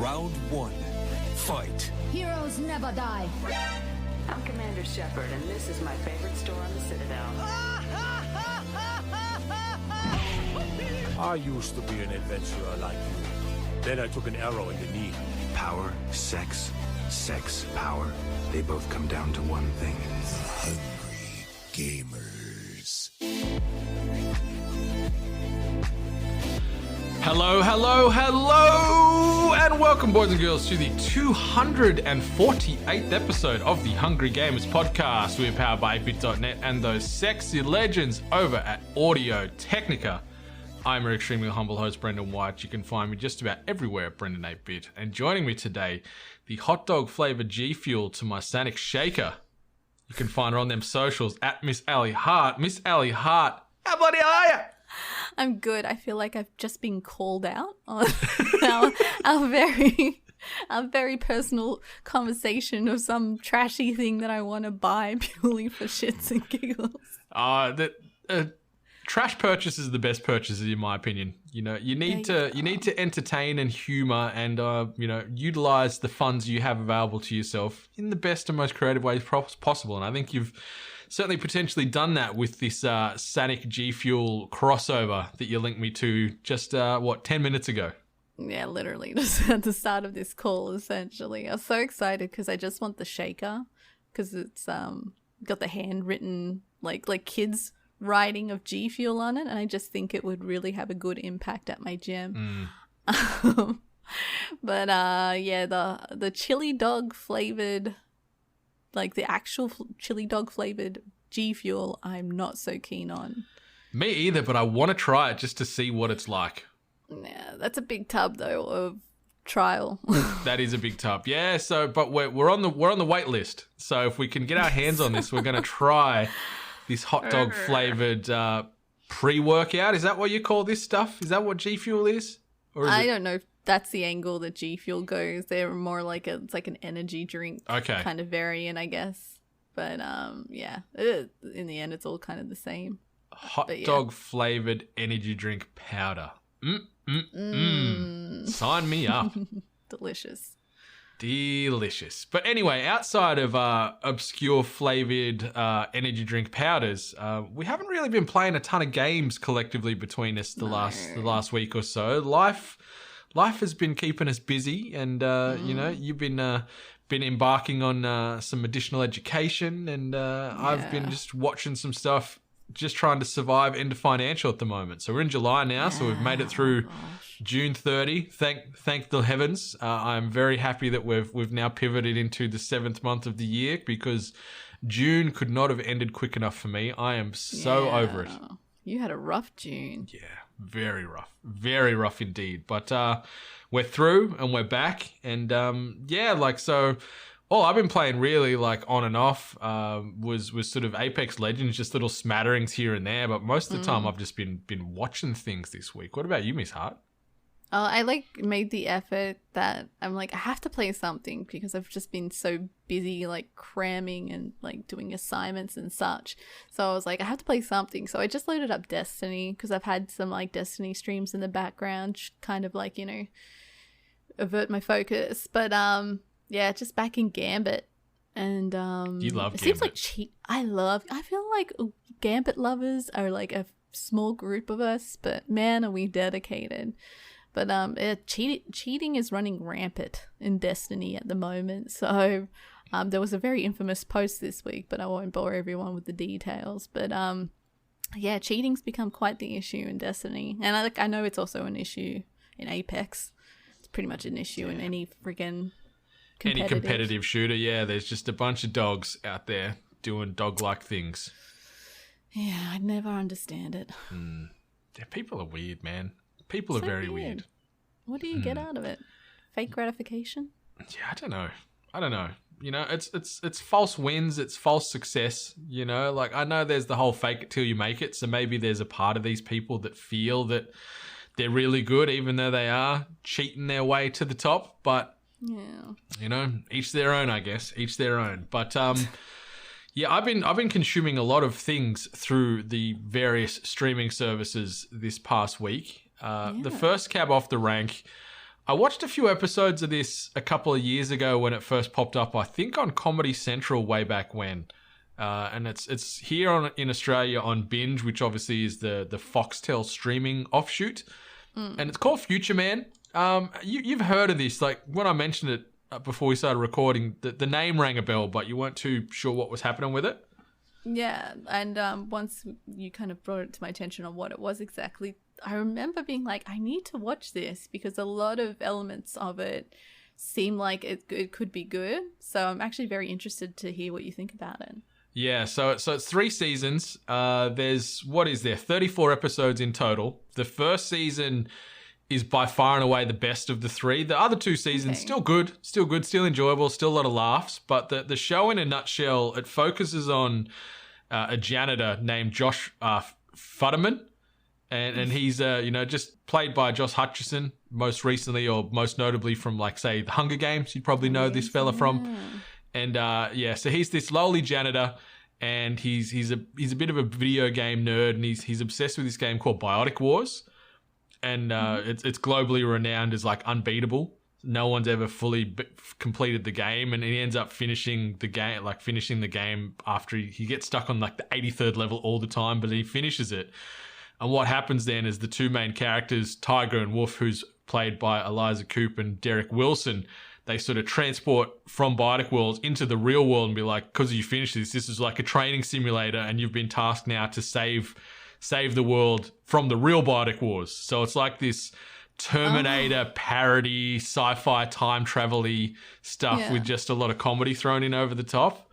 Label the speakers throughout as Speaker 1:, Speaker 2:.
Speaker 1: Round one. Fight.
Speaker 2: Heroes never die.
Speaker 3: I'm Commander Shepard, and this is my favorite store on the Citadel.
Speaker 4: I used to be an adventurer like you. Then I took an arrow in the knee.
Speaker 5: Power, sex, power. They both come down to one thing.
Speaker 1: Hungry gamers.
Speaker 6: Hello, and welcome, boys and girls, to the 248th episode of the Hungry Gamers podcast. We are powered by ATEBIT.net and those sexy legends over at Audio Technica. I'm your extremely humble host, Brendan White. You can find me just about everywhere at Brendan 8-Bit. And joining me today, the hot dog flavored G Fuel to my Sonic Shaker. You can find her on them socials at Miss Allie Hart. Miss Allie Hart, how bloody are you?
Speaker 7: I'm good. I feel like I've just been called out on our very personal conversation of some trashy thing that I want to buy purely for shits and giggles.
Speaker 6: Trash purchases are the best purchases, in my opinion. You know, you need to entertain and humor and utilize the funds you have available to yourself in the best and most creative ways possible. And I think you've certainly potentially done that with this Sonic G Fuel crossover that you linked me to just 10 minutes ago. Yeah,
Speaker 7: literally just at the start of this call, essentially. I was so excited because I just want the shaker because it's got the handwritten like kids writing of G Fuel on it, and I just think it would really have a good impact at my gym. But the chili dog flavored, like the actual chili dog flavored G Fuel, I'm not so keen on.
Speaker 6: Me either, but I want to try it just to see what it's like.
Speaker 7: Yeah, that's a big tub though of trial.
Speaker 6: That is a big tub. Yeah, so but we're on the wait list. So if we can get our hands on this, we're going to try this hot dog flavored pre-workout. Is that what you call this stuff? Is that what G Fuel is? Or is
Speaker 7: I don't know if that's the angle that G Fuel goes. They're more like it's like an energy drink kind of variant, I guess. But in the end, it's all kind of the same.
Speaker 6: Hot dog flavored energy drink powder. Sign me up.
Speaker 7: Delicious.
Speaker 6: But anyway, outside of obscure flavored energy drink powders, we haven't really been playing a ton of games collectively between us the last week or so. Life has been keeping us busy, and you've been embarking on some additional education, and I've been just watching some stuff, just trying to survive into financial at the moment. So we're in July now, so we've made it through June 30. Thank the heavens. I'm very happy that we've now pivoted into the 7th month of the year, because June could not have ended quick enough for me. I am so over it.
Speaker 7: You had a rough June.
Speaker 6: Yeah, very rough indeed. But we're through and we're back, and so all I've been playing really, like, on and off was sort of Apex Legends, just little smatterings here and there. But most of the time, I've just been watching things this week. What about you, Miss Hart?
Speaker 7: I made the effort that I'm like, I have to play something because I've just been so busy cramming and doing assignments and such. So I was like, I have to play something. So I just loaded up Destiny because I've had some Destiny streams in the background, kind of avert my focus. But just back in Gambit. And
Speaker 6: you love
Speaker 7: it
Speaker 6: Gambit.
Speaker 7: Seems like I feel like Gambit lovers are a small group of us, but man, are we dedicated. But cheating is running rampant in Destiny at the moment. So there was a very infamous post this week, but I won't bore everyone with the details. But cheating's become quite the issue in Destiny. And I know it's also an issue in Apex. It's pretty much an issue in any friggin'
Speaker 6: competitive shooter. Yeah, there's just a bunch of dogs out there doing dog-like things.
Speaker 7: Yeah, I never understand it.
Speaker 6: Yeah, people are weird, man. People are very weird.
Speaker 7: What do you get out of it? Fake gratification?
Speaker 6: Yeah, I don't know. You know, it's false wins, it's false success. You know, I know there's the whole fake it till you make it. So maybe there's a part of these people that feel that they're really good, even though they are cheating their way to the top. But each their own, I guess. Each their own. But Yeah, I've been consuming a lot of things through the various streaming services this past week. The first cab off the rank, I watched a few episodes of this a couple of years ago when it first popped up, I think on Comedy Central way back when. And it's here in Australia on Binge, which obviously is the Foxtel streaming offshoot. And it's called Future Man. You've heard of this. Like, when I mentioned it before we started recording, the name rang a bell, but you weren't too sure what was happening with it.
Speaker 7: Yeah, and once you kind of brought it to my attention on what it was exactly, I remember being like, I need to watch this because a lot of elements of it seem like it could be good. So I'm actually very interested to hear what you think about it.
Speaker 6: Yeah, so it's 3 seasons. There's 34 episodes in total. The first season is by far and away the best of the 3. The other 2 seasons still good, still enjoyable, still a lot of laughs. But the show in a nutshell, it focuses on a janitor named Josh Futterman, and he's just played by Josh Hutcherson most recently, or most notably from, like, say, The Hunger Games. You'd probably know this fella from. And so he's this lowly janitor, and he's a bit of a video game nerd, and he's obsessed with this game called Biotic Wars. And it's globally renowned as, like, unbeatable. No one's ever fully completed the game, and he ends up finishing the game after he gets stuck on, like, the 83rd level all the time, but he finishes it. And what happens then is the 2 main characters, Tiger and Wolf, who's played by Eliza Coupe and Derek Wilson, they sort of transport from Biotic Worlds into the real world and be like, because you finished this is like a training simulator, and you've been tasked now to save the world from the real Biotic Wars. So it's like this Terminator parody, sci-fi time travel-y stuff with just a lot of comedy thrown in over the top.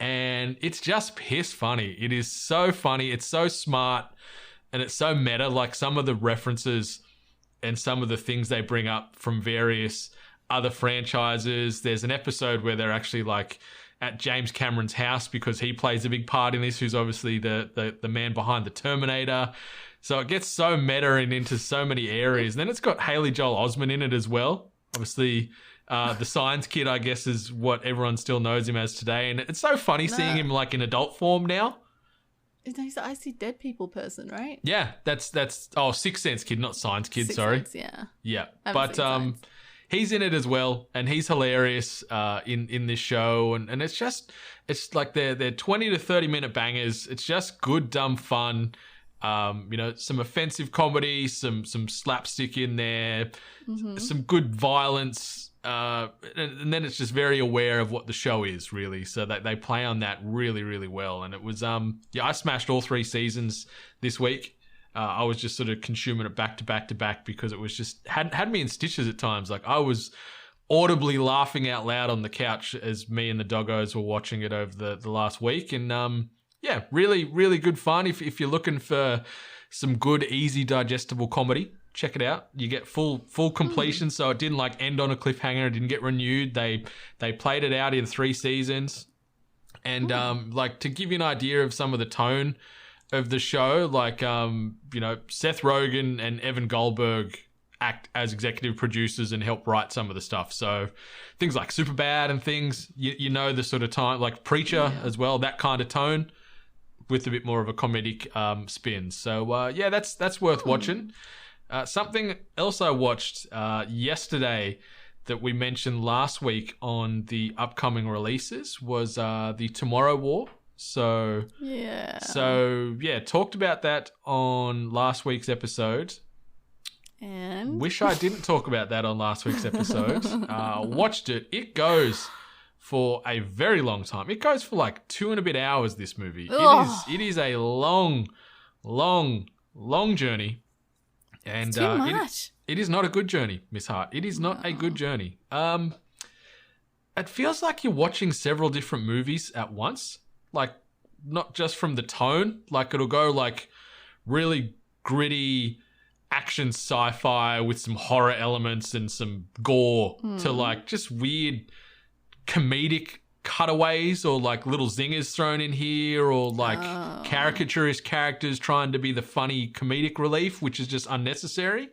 Speaker 6: And it's just piss funny. It is so funny. It's so smart, and it's so meta. Like, some of the references and some of the things they bring up from various other franchises. There's an episode where they're actually, like, at James Cameron's house because he plays a big part in this, who's obviously the man behind the Terminator. So it gets so meta and into so many areas. And then it's got Haley Joel Osment in it as well. Obviously, the Science Kid, I guess, is what everyone still knows him as today. And it's so funny seeing him, like, in adult form now.
Speaker 7: He's the I See Dead People person, right?
Speaker 6: Yeah, that's Sixth Sense Kid, not Science Kid,
Speaker 7: Sixth
Speaker 6: sorry.
Speaker 7: Sense, yeah.
Speaker 6: Yeah,
Speaker 7: But
Speaker 6: he's in it as well, and he's hilarious in this show, and it's like they're 20 to 30 minute bangers. It's just good, dumb fun. Some offensive comedy, some slapstick in there, some good violence, and then it's just very aware of what the show is, really. So that they play on that really, really well. And it was I smashed all 3 seasons this week. I was just sort of consuming it back to back to back because it was just had me in stitches at times. Like, I was audibly laughing out loud on the couch as me and the doggos were watching it over the last week. And really, really good fun. If you're looking for some good, easy, digestible comedy, check it out. You get full completion, so it didn't, like, end on a cliffhanger. It didn't get renewed. They played it out in 3 seasons. And like, to give you an idea of some of the tone of the show, like, Seth Rogen and Evan Goldberg act as executive producers and help write some of the stuff. So things like Superbad and things, you know, the sort of time, like Preacher as well, that kind of tone with a bit more of a comedic spin. So that's worth watching. Something else I watched yesterday that we mentioned last week on the upcoming releases was the Tomorrow War. So talked about that on last week's episode.
Speaker 7: And
Speaker 6: wish I didn't talk about that on last week's episode. Watched it. It goes for a very long time. It goes for like 2 and a bit hours, this movie. It is a long journey. And
Speaker 7: it's too much.
Speaker 6: It is not a good journey, Miss Hart. It is not a good journey. It feels like you're watching several different movies at once. Like, not just from the tone. Like, it'll go like really gritty action sci-fi with some horror elements and some gore to like just weird comedic cutaways or like little zingers thrown in here or like caricaturist characters trying to be the funny comedic relief, which is just unnecessary.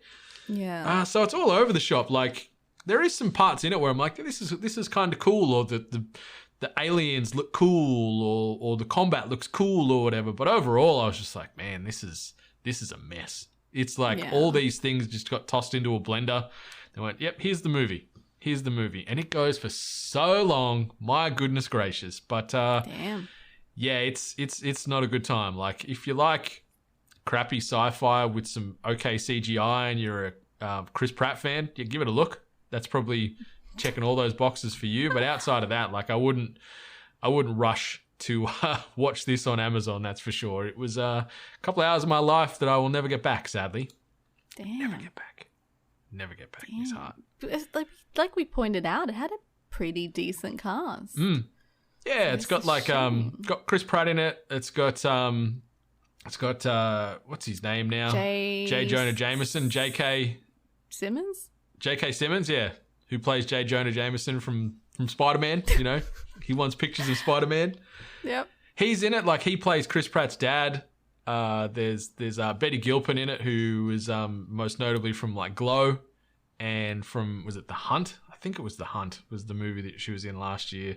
Speaker 7: Yeah.
Speaker 6: So it's all over the shop. Like, there is some parts in it where I'm like, this is kind of cool, or the aliens look cool, or the combat looks cool or whatever. But overall, I was just like, man, this is a mess. It's like all these things just got tossed into a blender. They went, yep, here's the movie. Here's the movie. And it goes for so long. My goodness gracious. But
Speaker 7: Damn.
Speaker 6: yeah, it's not a good time. Like, if you like crappy sci-fi with some okay CGI and you're a Chris Pratt fan, yeah, give it a look. That's probably checking all those boxes for you. But outside of that, like, I wouldn't rush to watch this on Amazon, that's for sure. It was a couple of hours of my life that I will never get back, sadly.
Speaker 7: Damn.
Speaker 6: Never get back. Miss Hart.
Speaker 7: Like we pointed out, it had a pretty decent cast.
Speaker 6: Yeah, it's got like got Chris Pratt in it. It's got what's his name now? J. Jonah Jameson, J.K.
Speaker 7: Simmons?
Speaker 6: J.K. Simmons, yeah, who plays J. Jonah Jameson from Spider-Man, you know. He wants pictures of Spider-Man.
Speaker 7: Yep.
Speaker 6: He's in it, like he plays Chris Pratt's dad. There's Betty Gilpin in it, who is most notably from like Glow and from, was it The Hunt? I think it was The Hunt was the movie that she was in last year.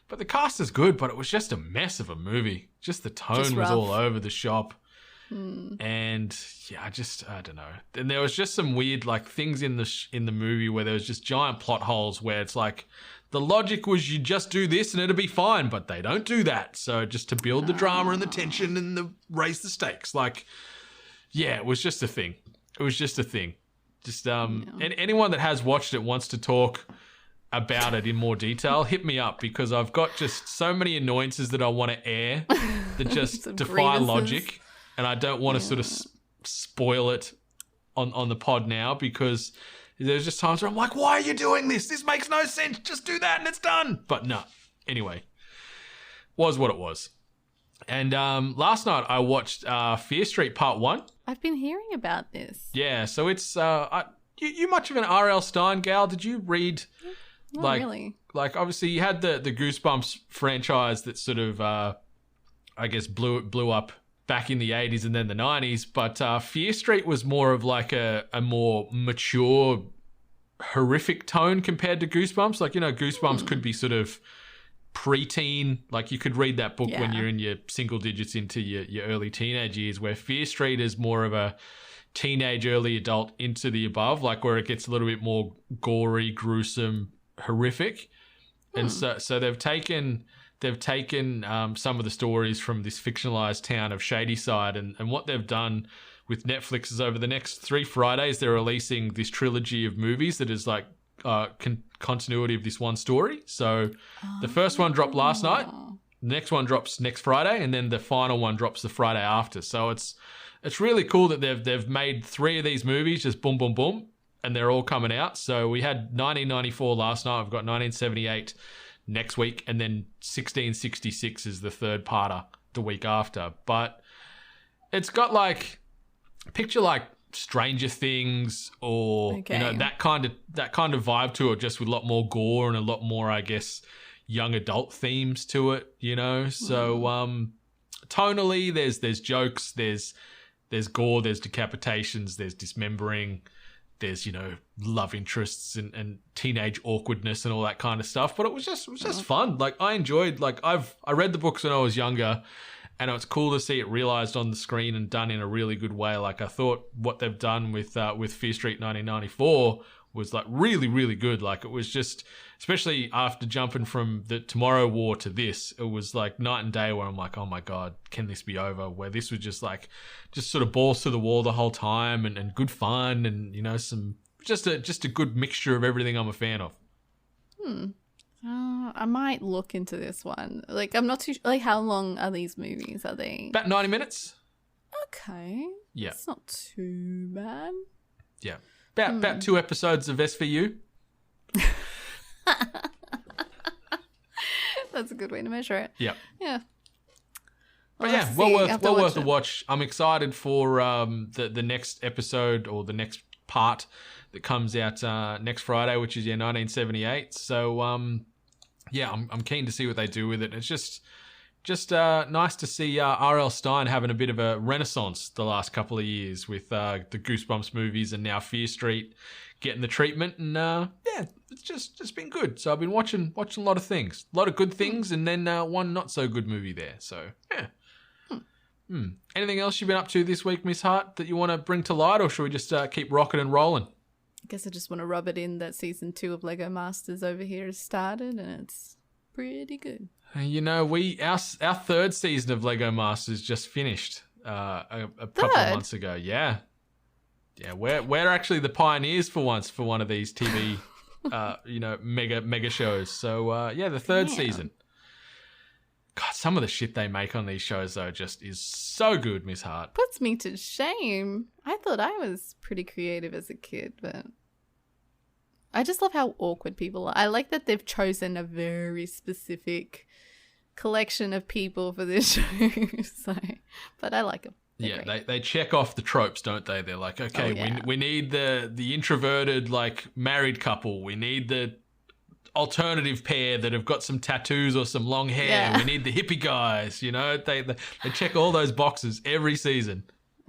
Speaker 6: But the cast is good, but it was just a mess of a movie. Just the tone was all over the shop. And yeah, I don't know. And there was just some weird like things in the movie where there was just giant plot holes where it's like the logic was you just do this and it'll be fine, but they don't do that. So just to build the drama and the tension and raise the stakes, like, yeah, it was just a thing. Just and anyone that has watched it wants to talk about it in more detail, hit me up, because I've got just so many annoyances that I want to air that just defy logic, and I don't want to sort of spoil it on the pod now, because there's just times where I'm like, why are you doing this? This makes no sense. Just do that and it's done. But no. Anyway, was what it was. And last night I watched Fear Street Part 1.
Speaker 7: I've been hearing about this.
Speaker 6: Yeah, so it's... you much of an R.L. Stein gal? Did you read...
Speaker 7: Not really.
Speaker 6: Like, obviously, you had the Goosebumps franchise that sort of, I guess, blew up back in the 80s and then the 90s. But Fear Street was more of like a more mature, horrific tone compared to Goosebumps. Like, you know, Goosebumps could be sort of preteen. Like, you could read that book when you're in your single digits into your early teenage years, where Fear Street is more of a teenage, early adult into the above, like where it gets a little bit more gory, gruesome, horrific. And so they've taken some of the stories from this fictionalized town of Shadyside, and what they've done with Netflix is over the next 3 Fridays they're releasing this trilogy of movies that is like continuity of this one story. So the first one dropped last night, the next one drops next Friday, and then the final one drops the Friday after. So it's really cool that they've made 3 of these movies, just boom boom boom, and they're all coming out. So we had 1994 last night. We've got 1978 next week, and then 1666 is the third parter the week after. But it's got like, picture like Stranger Things or you know, that kind of vibe to it, just with a lot more gore and a lot more, I guess, young adult themes to it. You know, so tonally, there's jokes, there's gore, there's decapitations, there's dismembering. There's, you know, love interests and teenage awkwardness and all that kind of stuff. But it was just fun. Like, I enjoyed, like, I read the books when I was younger, and it's cool to see it realized on the screen and done in a really good way. Like, I thought what they've done with Fear Street 1994 was like really, really good. Like, it was just, especially after jumping from the Tomorrow War to this, it was like night and day, where I'm like, oh my God, can this be over? Where this was just like, just sort of balls to the wall the whole time, and good fun, and, you know, some, just a good mixture of everything I'm a fan of.
Speaker 7: I might look into this one. Like, I'm not too like, how long are these movies? Are they
Speaker 6: about 90 minutes?
Speaker 7: Okay. Yeah. It's not too bad.
Speaker 6: Yeah. About 2 episodes of SVU.
Speaker 7: That's a good way to measure it.
Speaker 6: Yep.
Speaker 7: Yeah.
Speaker 6: But yeah, well worth a watch. I'm excited for the next episode, or the next part that comes out next Friday, which is 1978. So yeah, I'm keen to see what they do with it. It's just nice to see R.L. Stein having a bit of a renaissance the last couple of years with the Goosebumps movies, and now Fear Street getting the treatment. And yeah, it's just been good. So I've been watching a lot of things, a lot of good things, and then one not so good movie there. So yeah. Anything else you've been up to this week, Miss Hart, that you want to bring to light, or should we just keep rocking and rolling?
Speaker 7: guess I just want to rub it in that season 2 of Lego Masters over here has started, and it's pretty good.
Speaker 6: You know, our third season of Lego Masters just finished a couple of months ago. Yeah, we're actually the pioneers for once for one of these TV, mega shows. So the third season. God, some of the shit they make on these shows though just is so good, Miss Hart.
Speaker 7: Puts me to shame. I thought I was pretty creative as a kid, but I just love how awkward people are. I like that they've chosen a very specific collection of people for this show. But I like them.
Speaker 6: They check off the tropes, don't they? They're like, okay, we need the introverted like married couple. We need the alternative pair that have got some tattoos or some long hair. Yeah. We need the hippie guys. You know, they check all those boxes every season.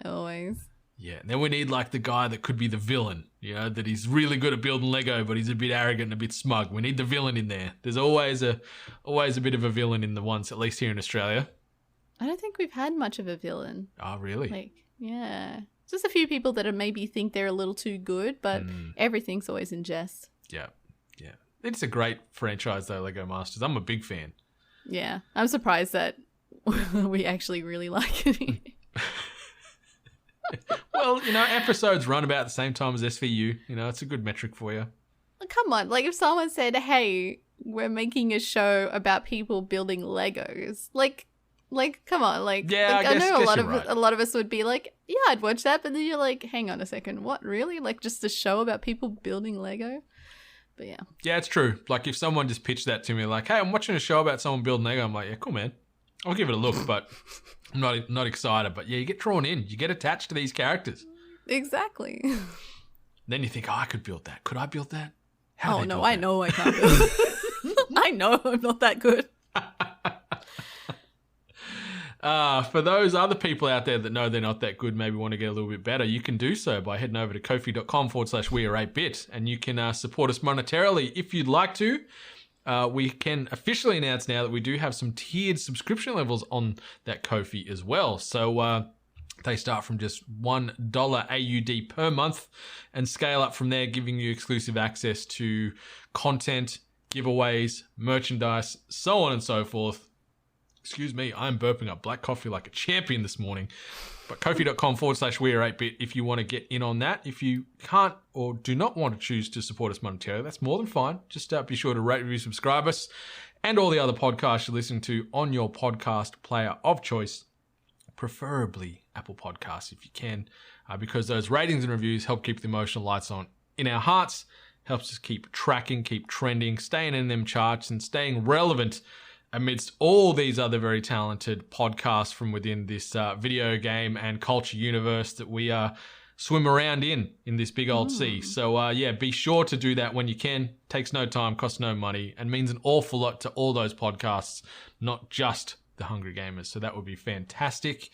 Speaker 7: Always.
Speaker 6: Yeah, and then we need like the guy that could be the villain, you know, that he's really good at building Lego, but he's a bit arrogant and a bit smug. We need the villain in there. There's always a bit of a villain in the ones, at least here in Australia.
Speaker 7: I don't think we've had much of a villain.
Speaker 6: Oh, really?
Speaker 7: Like, yeah. Just a few people that maybe think they're a little too good, but everything's always in jest.
Speaker 6: Yeah. It's a great franchise though, Lego Masters. I'm a big fan.
Speaker 7: Yeah. I'm surprised that we actually really like it.
Speaker 6: Well, you know, episodes run about the same time as SVU. You know, it's a good metric for you.
Speaker 7: Come on. Like, if someone said, hey, we're making a show about people building Legos, like come on. Like,
Speaker 6: yeah,
Speaker 7: I know a lot of us would be like, yeah, I'd watch that. But then you're like, hang on a second. What, really? Like, just a show about people building Lego? But yeah.
Speaker 6: Yeah, it's true. Like, if someone just pitched that to me, like, hey, I'm watching a show about someone building Lego, I'm like, yeah, cool, man. I'll give it a look, but I'm not excited. But yeah, you get drawn in. You get attached to these characters.
Speaker 7: Exactly.
Speaker 6: Then you think, oh, I could build that. Could I build that?
Speaker 7: I know I can't build it. I know I'm not that good.
Speaker 6: For those other people out there that know they're not that good, maybe want to get a little bit better, you can do so by heading over to ko-fi.com/weare8bit, and you can support us monetarily if you'd like to. We can officially announce now that we do have some tiered subscription levels on that Ko-fi as well. So they start from just $1 AUD per month and scale up from there, giving you exclusive access to content, giveaways, merchandise, so on and so forth. Excuse me, I'm burping up black coffee like a champion this morning. But ko-fi.com/weare8bit if you want to get in on that. If you can't or do not want to choose to support us monetarily, that's more than fine. Just be sure to rate, review, subscribe us, and all the other podcasts you're listening to on your podcast player of choice, preferably Apple Podcasts if you can, because those ratings and reviews help keep the emotional lights on in our hearts, helps us keep tracking, keep trending, staying in them charts, and staying relevant amidst all these other very talented podcasts from within this video game and culture universe that we swim around in this big old sea. So be sure to do that when you can. Takes no time, costs no money, and means an awful lot to all those podcasts, not just the Hungry Gamers. So that would be fantastic.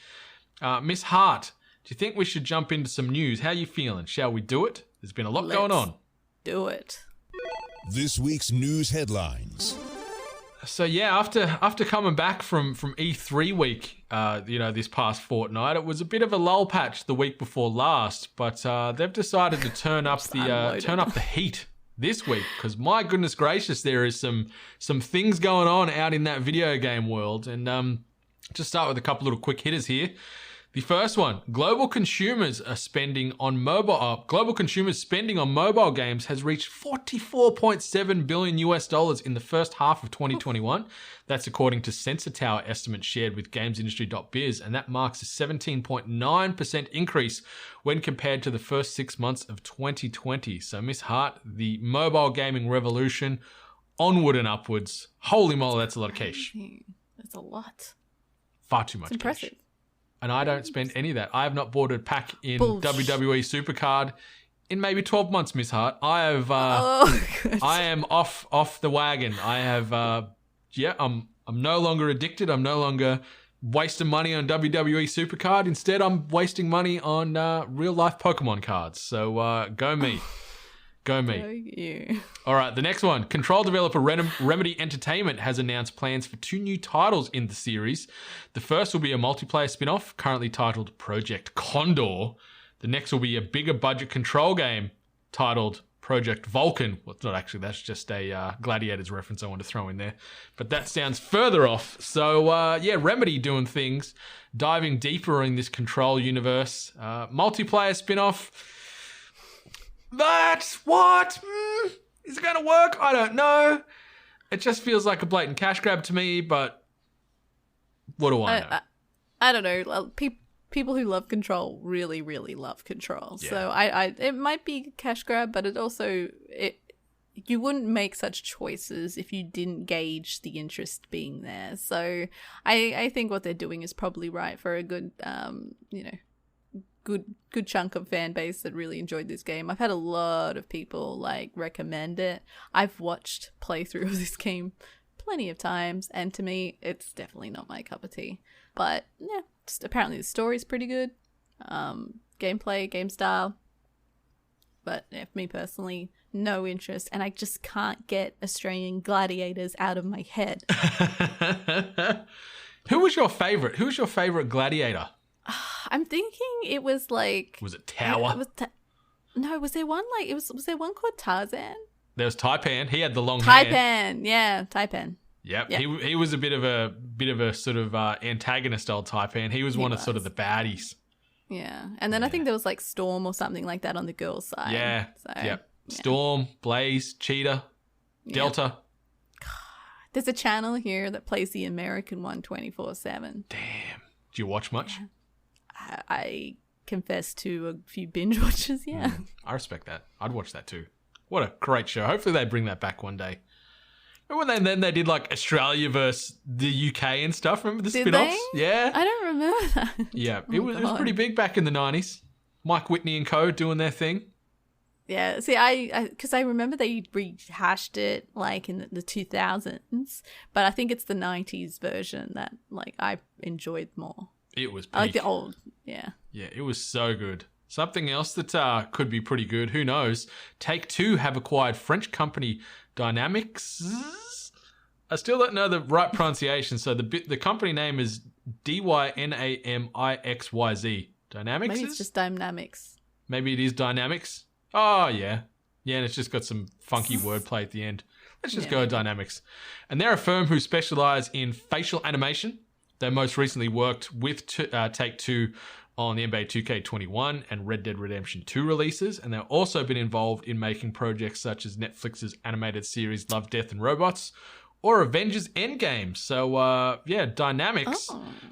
Speaker 6: Miss Hart, do you think we should jump into some news? How are you feeling? Shall we do it? There's been a lot going on.
Speaker 7: Do it.
Speaker 1: This week's news headlines.
Speaker 6: So yeah, after coming back from E3 week, this past fortnight, it was a bit of a lull patch the week before last, but they've decided to turn up the heat this week, because my goodness gracious, there is some things going on out in that video game world, and just start with a couple little quick hitters here. The first one, global consumers spending on mobile games has reached $44.7 billion in the first half of 2021. That's according to Sensor Tower estimates shared with GamesIndustry.biz, and that marks a 17.9% increase when compared to the first 6 months of 2020. So, Miss Hart, the mobile gaming revolution, onward and upwards. Holy moly, that's a lot of cash.
Speaker 7: That's a lot.
Speaker 6: Far too much.
Speaker 7: It's impressive.
Speaker 6: Cash. And I don't spend any of that. I have not bought a pack in WWE Supercard in maybe 12 months, Miss Hart. I have. I am off the wagon. I have. I'm no longer addicted. I'm no longer wasting money on WWE Supercard. Instead, I'm wasting money on real life Pokemon cards. So go me. Go me.
Speaker 7: Go you.
Speaker 6: All right, the next one. Control developer Remedy Entertainment has announced plans for 2 new titles in the series. The first will be a multiplayer spin-off currently titled Project Condor. The next will be a bigger budget Control game titled Project Vulcan. Well, it's not actually, that's just a Gladiators reference I want to throw in there. But that sounds further off. So, yeah, Remedy doing things, diving deeper in this Control universe. Multiplayer spin-off. But what? Is it going to work? I don't know. It just feels like a blatant cash grab to me, but what do I know?
Speaker 7: I don't know. People who love Control really, really love Control.
Speaker 6: Yeah.
Speaker 7: So it might be a cash grab, but you wouldn't make such choices if you didn't gauge the interest being there. So I think what they're doing is probably right for a good, good chunk of fan base that really enjoyed this game. I've had a lot of people recommend it. I've watched playthrough of this game plenty of times, and to me, it's definitely not my cup of tea. But yeah, just apparently the story's pretty good. Gameplay, game style. But yeah, for me personally, no interest, and I just can't get Australian gladiators out of my head.
Speaker 6: Who was your favorite? Who was your favorite gladiator?
Speaker 7: I'm thinking it was
Speaker 6: Was it Tower?
Speaker 7: No, was there one was there one called Tarzan?
Speaker 6: There was Taipan. He had the long hair.
Speaker 7: Taipan, yeah, Taipan.
Speaker 6: Yep. He was a bit of a sort of antagonist old Taipan. He was one of sort of the baddies.
Speaker 7: Yeah, and then I think there was Storm or something like that on the girls' side.
Speaker 6: Yeah.
Speaker 7: So,
Speaker 6: yep.
Speaker 7: yeah.
Speaker 6: Storm, Blaze, Cheetah, Delta.
Speaker 7: There's a channel here that plays the American one 24/7.
Speaker 6: Damn. Do you watch much?
Speaker 7: I confess to a few binge watches. Yeah.
Speaker 6: I respect that. I'd watch that too. What a great show. Hopefully they bring that back one day. Remember when they did Australia versus the UK and stuff? Remember the spin-offs? Yeah.
Speaker 7: I don't remember that.
Speaker 6: Yeah. It was pretty big back in the 90s. Mike Whitney and co doing their thing.
Speaker 7: Yeah. See, because I remember they rehashed it in the 2000s, but I think it's the 90s version that I enjoyed more.
Speaker 6: It was peak.
Speaker 7: I like the old, yeah.
Speaker 6: Yeah, it was so good. Something else that could be pretty good, who knows? Take-Two have acquired French company Dynamics. I still don't know the right pronunciation, so the company name is Dynamixyz. Dynamics?
Speaker 7: Maybe it's just Dynamics.
Speaker 6: Maybe it is Dynamics. Oh, yeah. Yeah, and it's just got some funky wordplay at the end. Let's just go Dynamics. And they're a firm who specialize in facial animation. They most recently worked with Take-Two on the NBA 2K21 and Red Dead Redemption 2 releases, and they've also been involved in making projects such as Netflix's animated series Love, Death and Robots or Avengers Endgame. So, Dynamics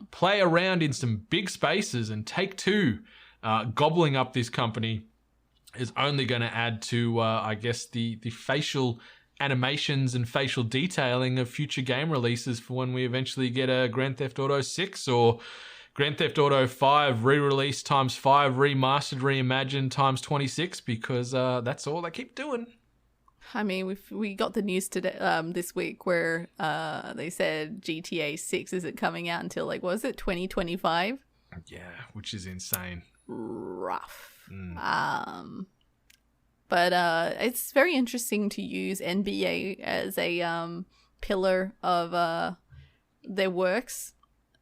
Speaker 6: play around in some big spaces, and Take-Two gobbling up this company is only going to add to, the facial animations and facial detailing of future game releases for when we eventually get a Grand Theft Auto 6 or Grand Theft Auto 5 re-release times 5, remastered, reimagined times 26, because that's all they keep doing.
Speaker 7: I mean, we got the news today, this week where they said GTA 6 isn't coming out until 2025?
Speaker 6: Yeah, which is insane.
Speaker 7: Rough. But it's very interesting to use NBA as a pillar of their works,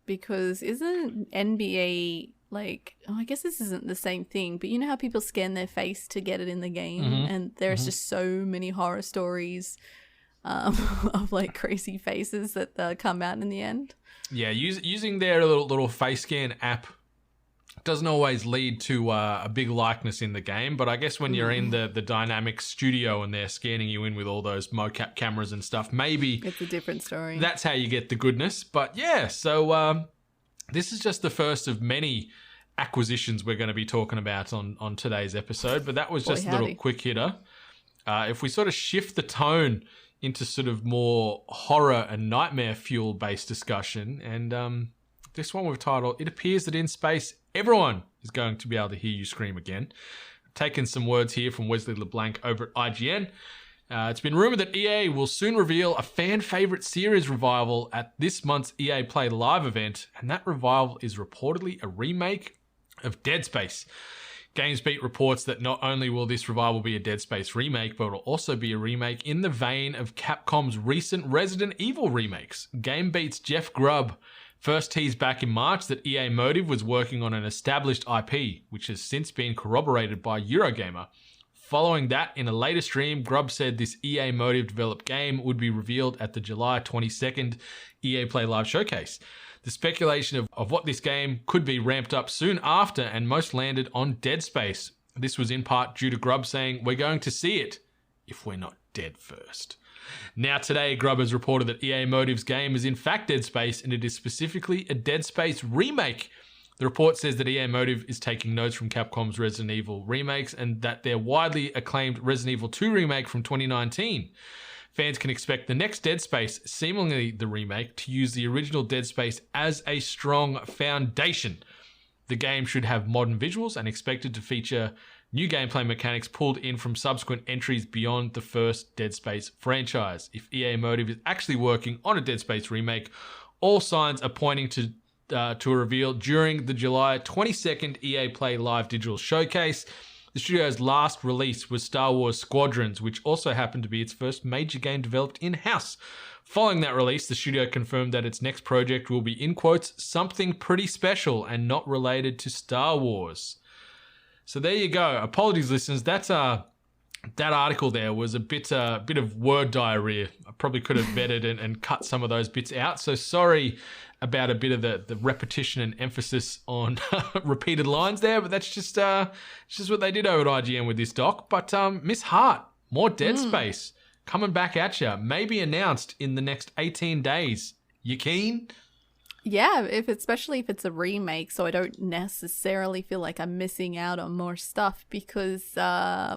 Speaker 7: because isn't NBA I guess this isn't the same thing, but you know how people scan their face to get it in the game, and there's just so many horror stories of crazy faces that come out in the end. Yeah,
Speaker 6: using their little face scan app doesn't always lead to a big likeness in the game, but I guess when you're in the dynamic studio and they're scanning you in with all those mocap cameras and stuff, maybe
Speaker 7: it's a different story.
Speaker 6: That's how you get the goodness. But yeah, so this is just the first of many acquisitions we're going to be talking about on today's episode, but that was just a little quick hitter. If we sort of shift the tone into sort of more horror and nightmare fuel based discussion, and this one we've titled, "It appears that in space, everyone is going to be able to hear you scream again." I've taken some words here from Wesley LeBlanc over at IGN. It's been rumored that EA will soon reveal a fan favorite series revival at this month's EA Play Live event, and that revival is reportedly a remake of Dead Space. GamesBeat reports that not only will this revival be a Dead Space remake, but it will also be a remake in the vein of Capcom's recent Resident Evil remakes. GamesBeat's Jeff Grubb first teased back in March that EA Motive was working on an established IP, which has since been corroborated by Eurogamer. Following that, in a later stream, Grubb said this EA Motive developed game would be revealed at the July 22nd EA Play Live showcase. The speculation of what this game could be ramped up soon after, and most landed on Dead Space. This was in part due to Grubb saying, "We're going to see it if we're not dead first." Now today, Grubb has reported that EA Motive's game is in fact Dead Space, and it is specifically a Dead Space remake. The report says that EA Motive is taking notes from Capcom's Resident Evil remakes and that their widely acclaimed Resident Evil 2 remake from 2019. Fans can expect the next Dead Space, seemingly the remake, to use the original Dead Space as a strong foundation. The game should have modern visuals and expected to feature new gameplay mechanics pulled in from subsequent entries beyond the first Dead Space franchise. If EA Motive is actually working on a Dead Space remake, all signs are pointing to a reveal during the July 22nd EA Play Live digital showcase. The studio's last release was Star Wars Squadrons, which also happened to be its first major game developed in-house. Following that release, the studio confirmed that its next project will be, in quotes, something pretty special and not related to Star Wars. So there you go. Apologies, listeners. That article there was a bit of word diarrhea. I probably could have vetted and cut some of those bits out. So sorry about a bit of the repetition and emphasis on repeated lines there, but that's just what they did over at IGN with this doc. But Miss Hart, more Dead Space coming back at you, maybe announced in the next 18 days. You keen?
Speaker 7: Yeah, especially if it's a remake, so I don't necessarily feel like I'm missing out on more stuff because,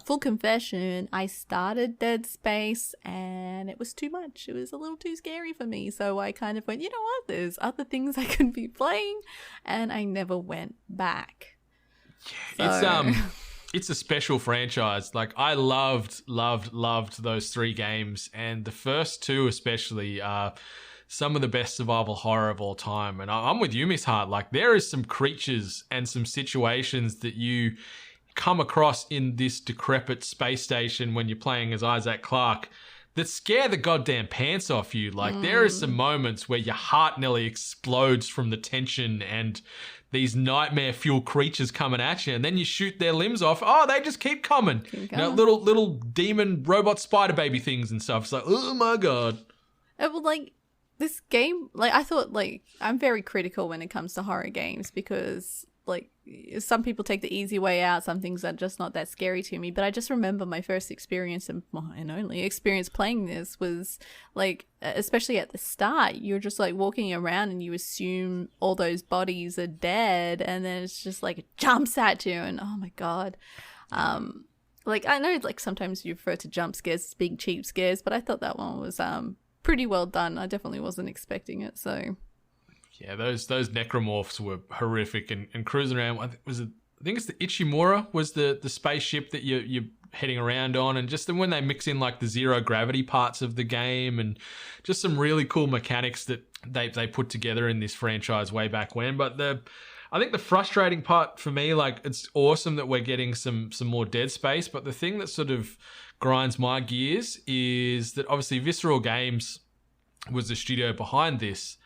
Speaker 7: full confession, I started Dead Space and it was too much. It was a little too scary for me, so I kind of went, you know what, there's other things I can be playing, and I never went back.
Speaker 6: So... It's a special franchise. Like, I loved those 3 games, and the first 2 especially are some of the best survival horror of all time. And I'm with you, Miss Hart. Like, there is some creatures and some situations that you come across in this decrepit space station when you're playing as Isaac Clarke that scare the goddamn pants off you. Like, there are some moments where your heart nearly explodes from the tension and these nightmare-fueled creatures coming at you, and then you shoot their limbs off. Oh, they just keep coming. You know, little demon robot spider baby things and stuff. It's like, oh my god.
Speaker 7: Well, like, this game, like, I thought, like, I'm very critical when it comes to horror games because, like, some people take the easy way out. Some things are just not that scary to me. But I just remember my first experience and only experience playing this was, like, especially at the start, you're just, like, walking around and you assume all those bodies are dead. And then it's just, like, it jumps at you. And, oh, my God. Like, I know, like, sometimes you refer to jump scares as being cheap scares. But I thought that one was pretty well done. I definitely wasn't expecting it, so...
Speaker 6: Yeah, those necromorphs were horrific and cruising around. I think it's the Ichimura was the spaceship that you're heading around on, and just when they mix in like the zero gravity parts of the game and just some really cool mechanics that they put together in this franchise way back when. But I think the frustrating part for me, like, it's awesome that we're getting some more Dead Space, but the thing that sort of grinds my gears is that obviously Visceral Games was the studio behind this.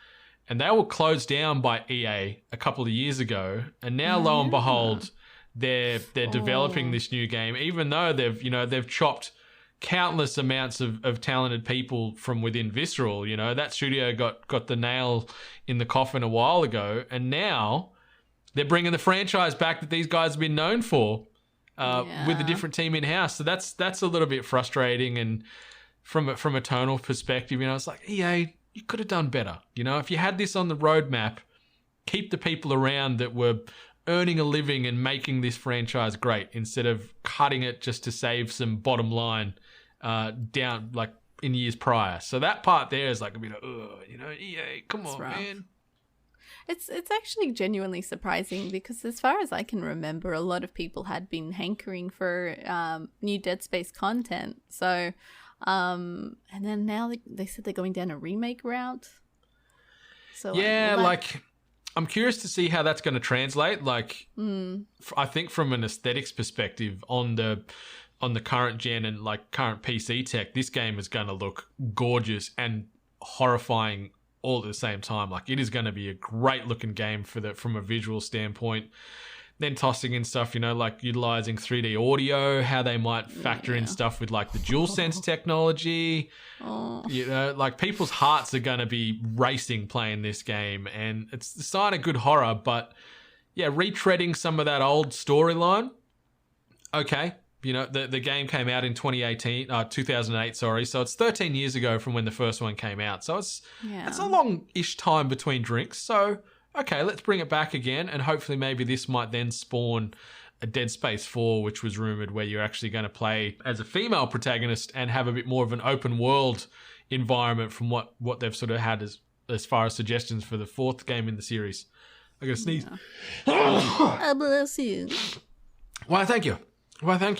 Speaker 6: And they were closed down by EA a couple of years ago, and now lo and behold, they're developing this new game. Even though they've chopped countless amounts of talented people from within Visceral. You know, that studio got the nail in the coffin a while ago, and now they're bringing the franchise back that these guys have been known for with a different team in house. So that's a little bit frustrating. And from a tonal perspective, you know, it's like, EA, you could have done better. You know, if you had this on the roadmap, keep the people around that were earning a living and making this franchise great instead of cutting it just to save some bottom line down like in years prior. So that part there is like a bit of, you know, EA, come on, man.
Speaker 7: It's actually genuinely surprising because as far as I can remember, a lot of people had been hankering for new Dead Space content. So... and then now they said they're going down a remake route. So
Speaker 6: yeah, I'm curious to see how that's going to translate. Like, I think from an aesthetics perspective on the current gen and like current PC tech, this game is going to look gorgeous and horrifying all at the same time. Like, it is going to be a great looking game from a visual standpoint. then tossing in stuff, like utilizing 3D audio, how they might factor in stuff with like the DualSense technology. Like people's hearts are going to be racing playing this game, and it's the sign of good horror. But yeah, retreading some of that old storyline. Okay. The game came out in 2008, sorry. So it's 13 years ago from when the first one came out. So it's a long-ish time between drinks. So, okay, let's bring it back again. And hopefully maybe this might then spawn a Dead Space 4, which was rumored, where you're actually going to play as a female protagonist and have a bit more of an open world environment from what they've sort of had as far as suggestions for the fourth game in the series. I got to sneeze.
Speaker 7: I bless you.
Speaker 6: Why, thank you.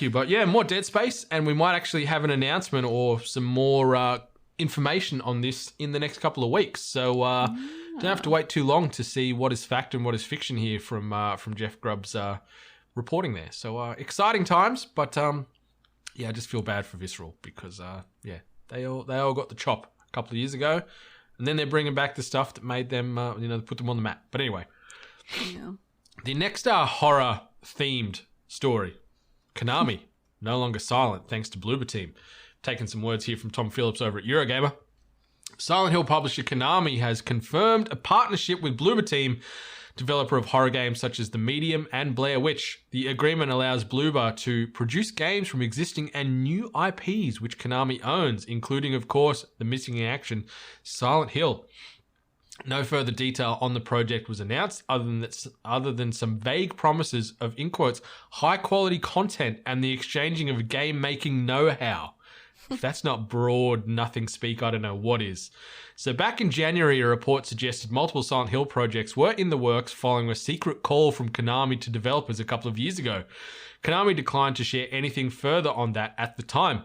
Speaker 6: But yeah, more Dead Space, and we might actually have an announcement or some more information on this in the next couple of weeks. So don't have to wait too long to see what is fact and what is fiction here from Jeff Grubb's reporting there. So exciting times, but yeah, I just feel bad for Visceral because they all got the chop a couple of years ago, and then they're bringing back the stuff that made them put them on the map. But anyway, the next horror themed story. Konami, no longer silent thanks to Bloober Team. Taking some words here from Tom Phillips over at Eurogamer. Silent Hill publisher Konami has confirmed a partnership with Bloober Team, developer of horror games such as The Medium and Blair Witch. The agreement allows Bloober to produce games from existing and new IPs which Konami owns, including, of course, the missing in action Silent Hill. No further detail on the project was announced other than some vague promises of, in quotes, high-quality content and the exchanging of game-making know-how. If that's not broad nothing speak, I don't know what is. So back in January, a report suggested multiple Silent Hill projects were in the works following a secret call from Konami to developers a couple of years ago. Konami declined to share anything further on that at the time.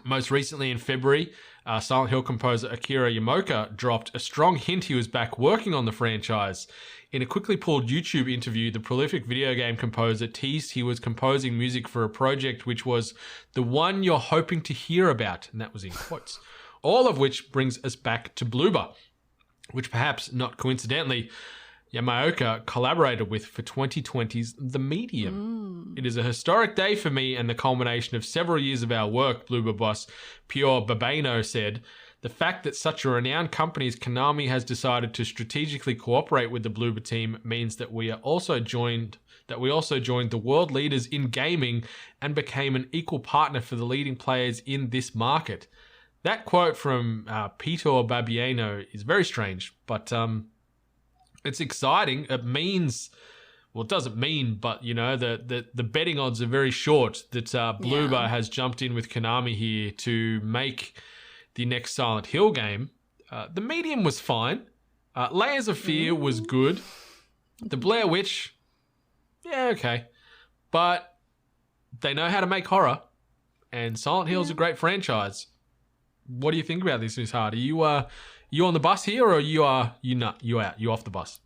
Speaker 6: Most recently in February, Silent Hill composer Akira Yamaoka dropped a strong hint he was back working on the franchise. In a quickly pulled YouTube interview, the prolific video game composer teased he was composing music for a project which was the one you're hoping to hear about, and that was in quotes. All of which brings us back to Bloober, which perhaps not coincidentally, Yamaoka collaborated with for 2020's The Medium. It is a historic day for me and the culmination of several years of our work, Bloober boss Pure Babano said. The fact that such a renowned company as Konami has decided to strategically cooperate with the Bloober team means that we also joined the world leaders in gaming and became an equal partner for the leading players in this market. That quote from Peter Babano is very strange, but it's exciting. It means, well, it doesn't mean, but the betting odds are very short that Bloober has jumped in with Konami here to make the next Silent Hill game. The Medium was fine. Layers of Fear was good. The Blair Witch, yeah, okay. But they know how to make horror, and Silent Hill's a great franchise. What do you think about this, Miss Hart? Are you on the bus here, or you out? You off the bus?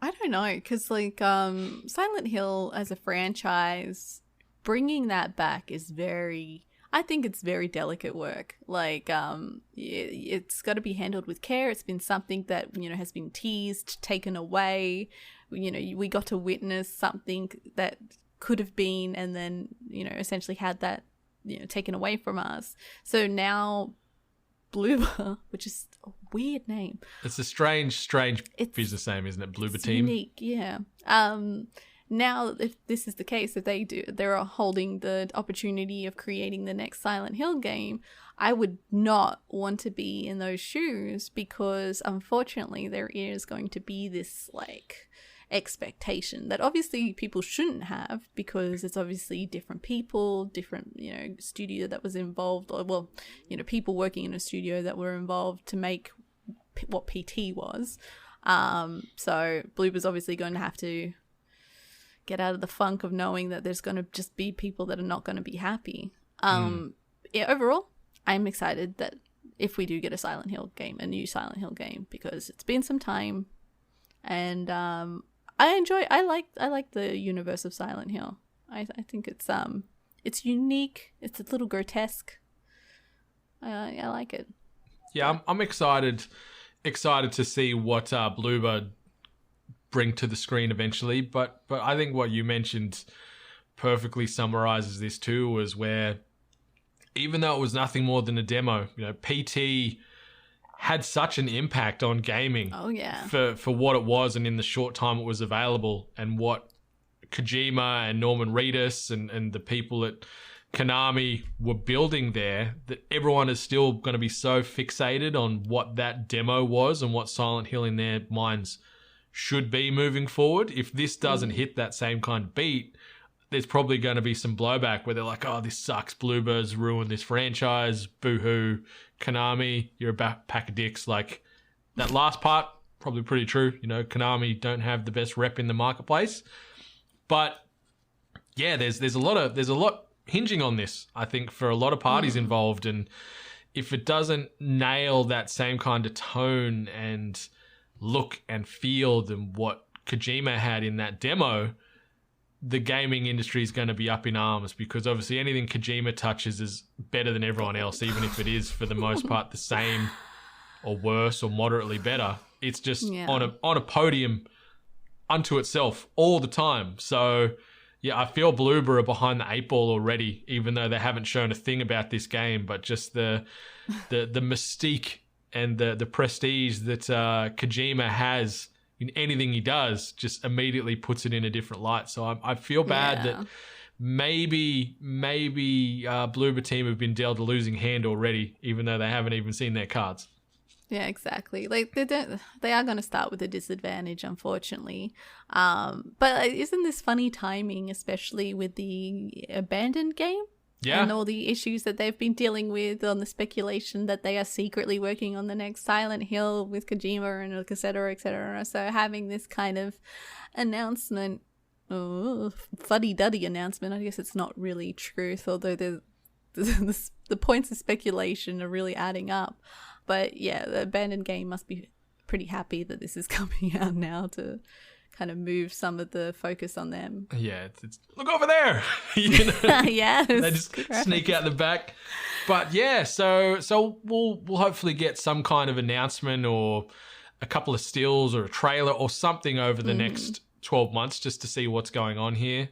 Speaker 7: I don't know, because Silent Hill as a franchise, bringing that back is I think it's very delicate work. It's got to be handled with care. It's been something that, has been teased, taken away. We got to witness something that could have been, and then, essentially had that, taken away from us. So now Bloober, which is a weird name.
Speaker 6: It's a strange business name, isn't it? Bloober Team.
Speaker 7: Unique, yeah. Now, if this is the case, if they're holding the opportunity of creating the next Silent Hill game, I would not want to be in those shoes, because unfortunately there is going to be this expectation that obviously people shouldn't have, because it's obviously different people, different, studio that was involved, or people working in a studio that were involved to make what PT was. So Bloober's obviously going to have to get out of the funk of knowing that there's going to just be people that are not going to be happy. Overall, I'm excited that if we do get a new Silent Hill game, because it's been some time, and I like the universe of Silent Hill. I think it's unique. It's a little grotesque. I like it.
Speaker 6: Yeah, I'm excited to see what Bloober bring to the screen eventually. But I think what you mentioned perfectly summarizes this too, was where even though it was nothing more than a demo, PT had such an impact on gaming.
Speaker 7: Oh yeah.
Speaker 6: For what it was and in the short time it was available, and what Kojima and Norman Reedus and the people at Konami were building there, that everyone is still going to be so fixated on what that demo was and what Silent Hill in their minds should be moving forward. If this doesn't hit that same kind of beat, there's probably going to be some blowback where they're like, oh, this sucks. Bluebird's ruined this franchise. Boo-hoo. Konami, you're a pack of dicks. Like, that last part, probably pretty true. Konami don't have the best rep in the marketplace. But yeah, there's a lot hinging on this, I think, for a lot of parties involved. And if it doesn't nail that same kind of tone and look and feel than what Kojima had in that demo, the gaming industry is going to be up in arms, because obviously anything Kojima touches is better than everyone else, even if it is for the most part the same or worse or moderately better. It's just on a podium unto itself all the time. So yeah, I feel Bloober are behind the 8 ball already, even though they haven't shown a thing about this game. But just the mystique and the prestige that Kojima has in anything he does just immediately puts it in a different light. So I feel bad that maybe Bloober team have been dealt a losing hand already, even though they haven't even seen their cards.
Speaker 7: Yeah, exactly. Like they are going to start with a disadvantage, unfortunately. But isn't this funny timing, especially with the abandoned game?
Speaker 6: Yeah.
Speaker 7: And all the issues that they've been dealing with, on the speculation that they are secretly working on the next Silent Hill with Kojima and et cetera, et cetera. So having this kind of announcement, fuddy-duddy announcement, I guess it's not really truth, although the points of speculation are really adding up. But yeah, the abandoned game must be pretty happy that this is coming out now to kind of move some of the focus on them.
Speaker 6: Yeah, it's look over there.
Speaker 7: Yeah,
Speaker 6: they just sneak out the back. But yeah, so we'll hopefully get some kind of announcement or a couple of stills or a trailer or something over the next 12 months just to see what's going on here.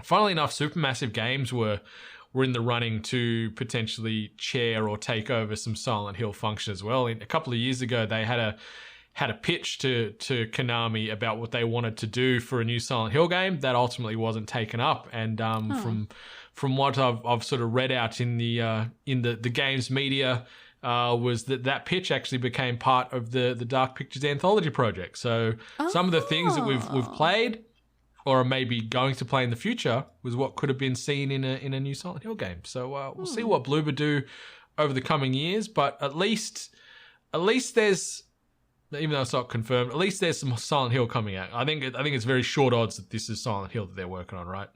Speaker 6: Funnily enough, Supermassive Games were in the running to potentially chair or take over some Silent Hill function as well. A couple of years ago, they had a pitch to Konami about what they wanted to do for a new Silent Hill game that ultimately wasn't taken up. And from what I've sort of read out in the games media, was that pitch actually became part of the Dark Pictures anthology project. So some of the things that we've played or are maybe going to play in the future was what could have been seen in a new Silent Hill game. So we'll see what Bloober do over the coming years. But at least there's, even though it's not confirmed, at least there's some Silent Hill coming out. I think it's very short odds that this is Silent Hill that they're working on, right?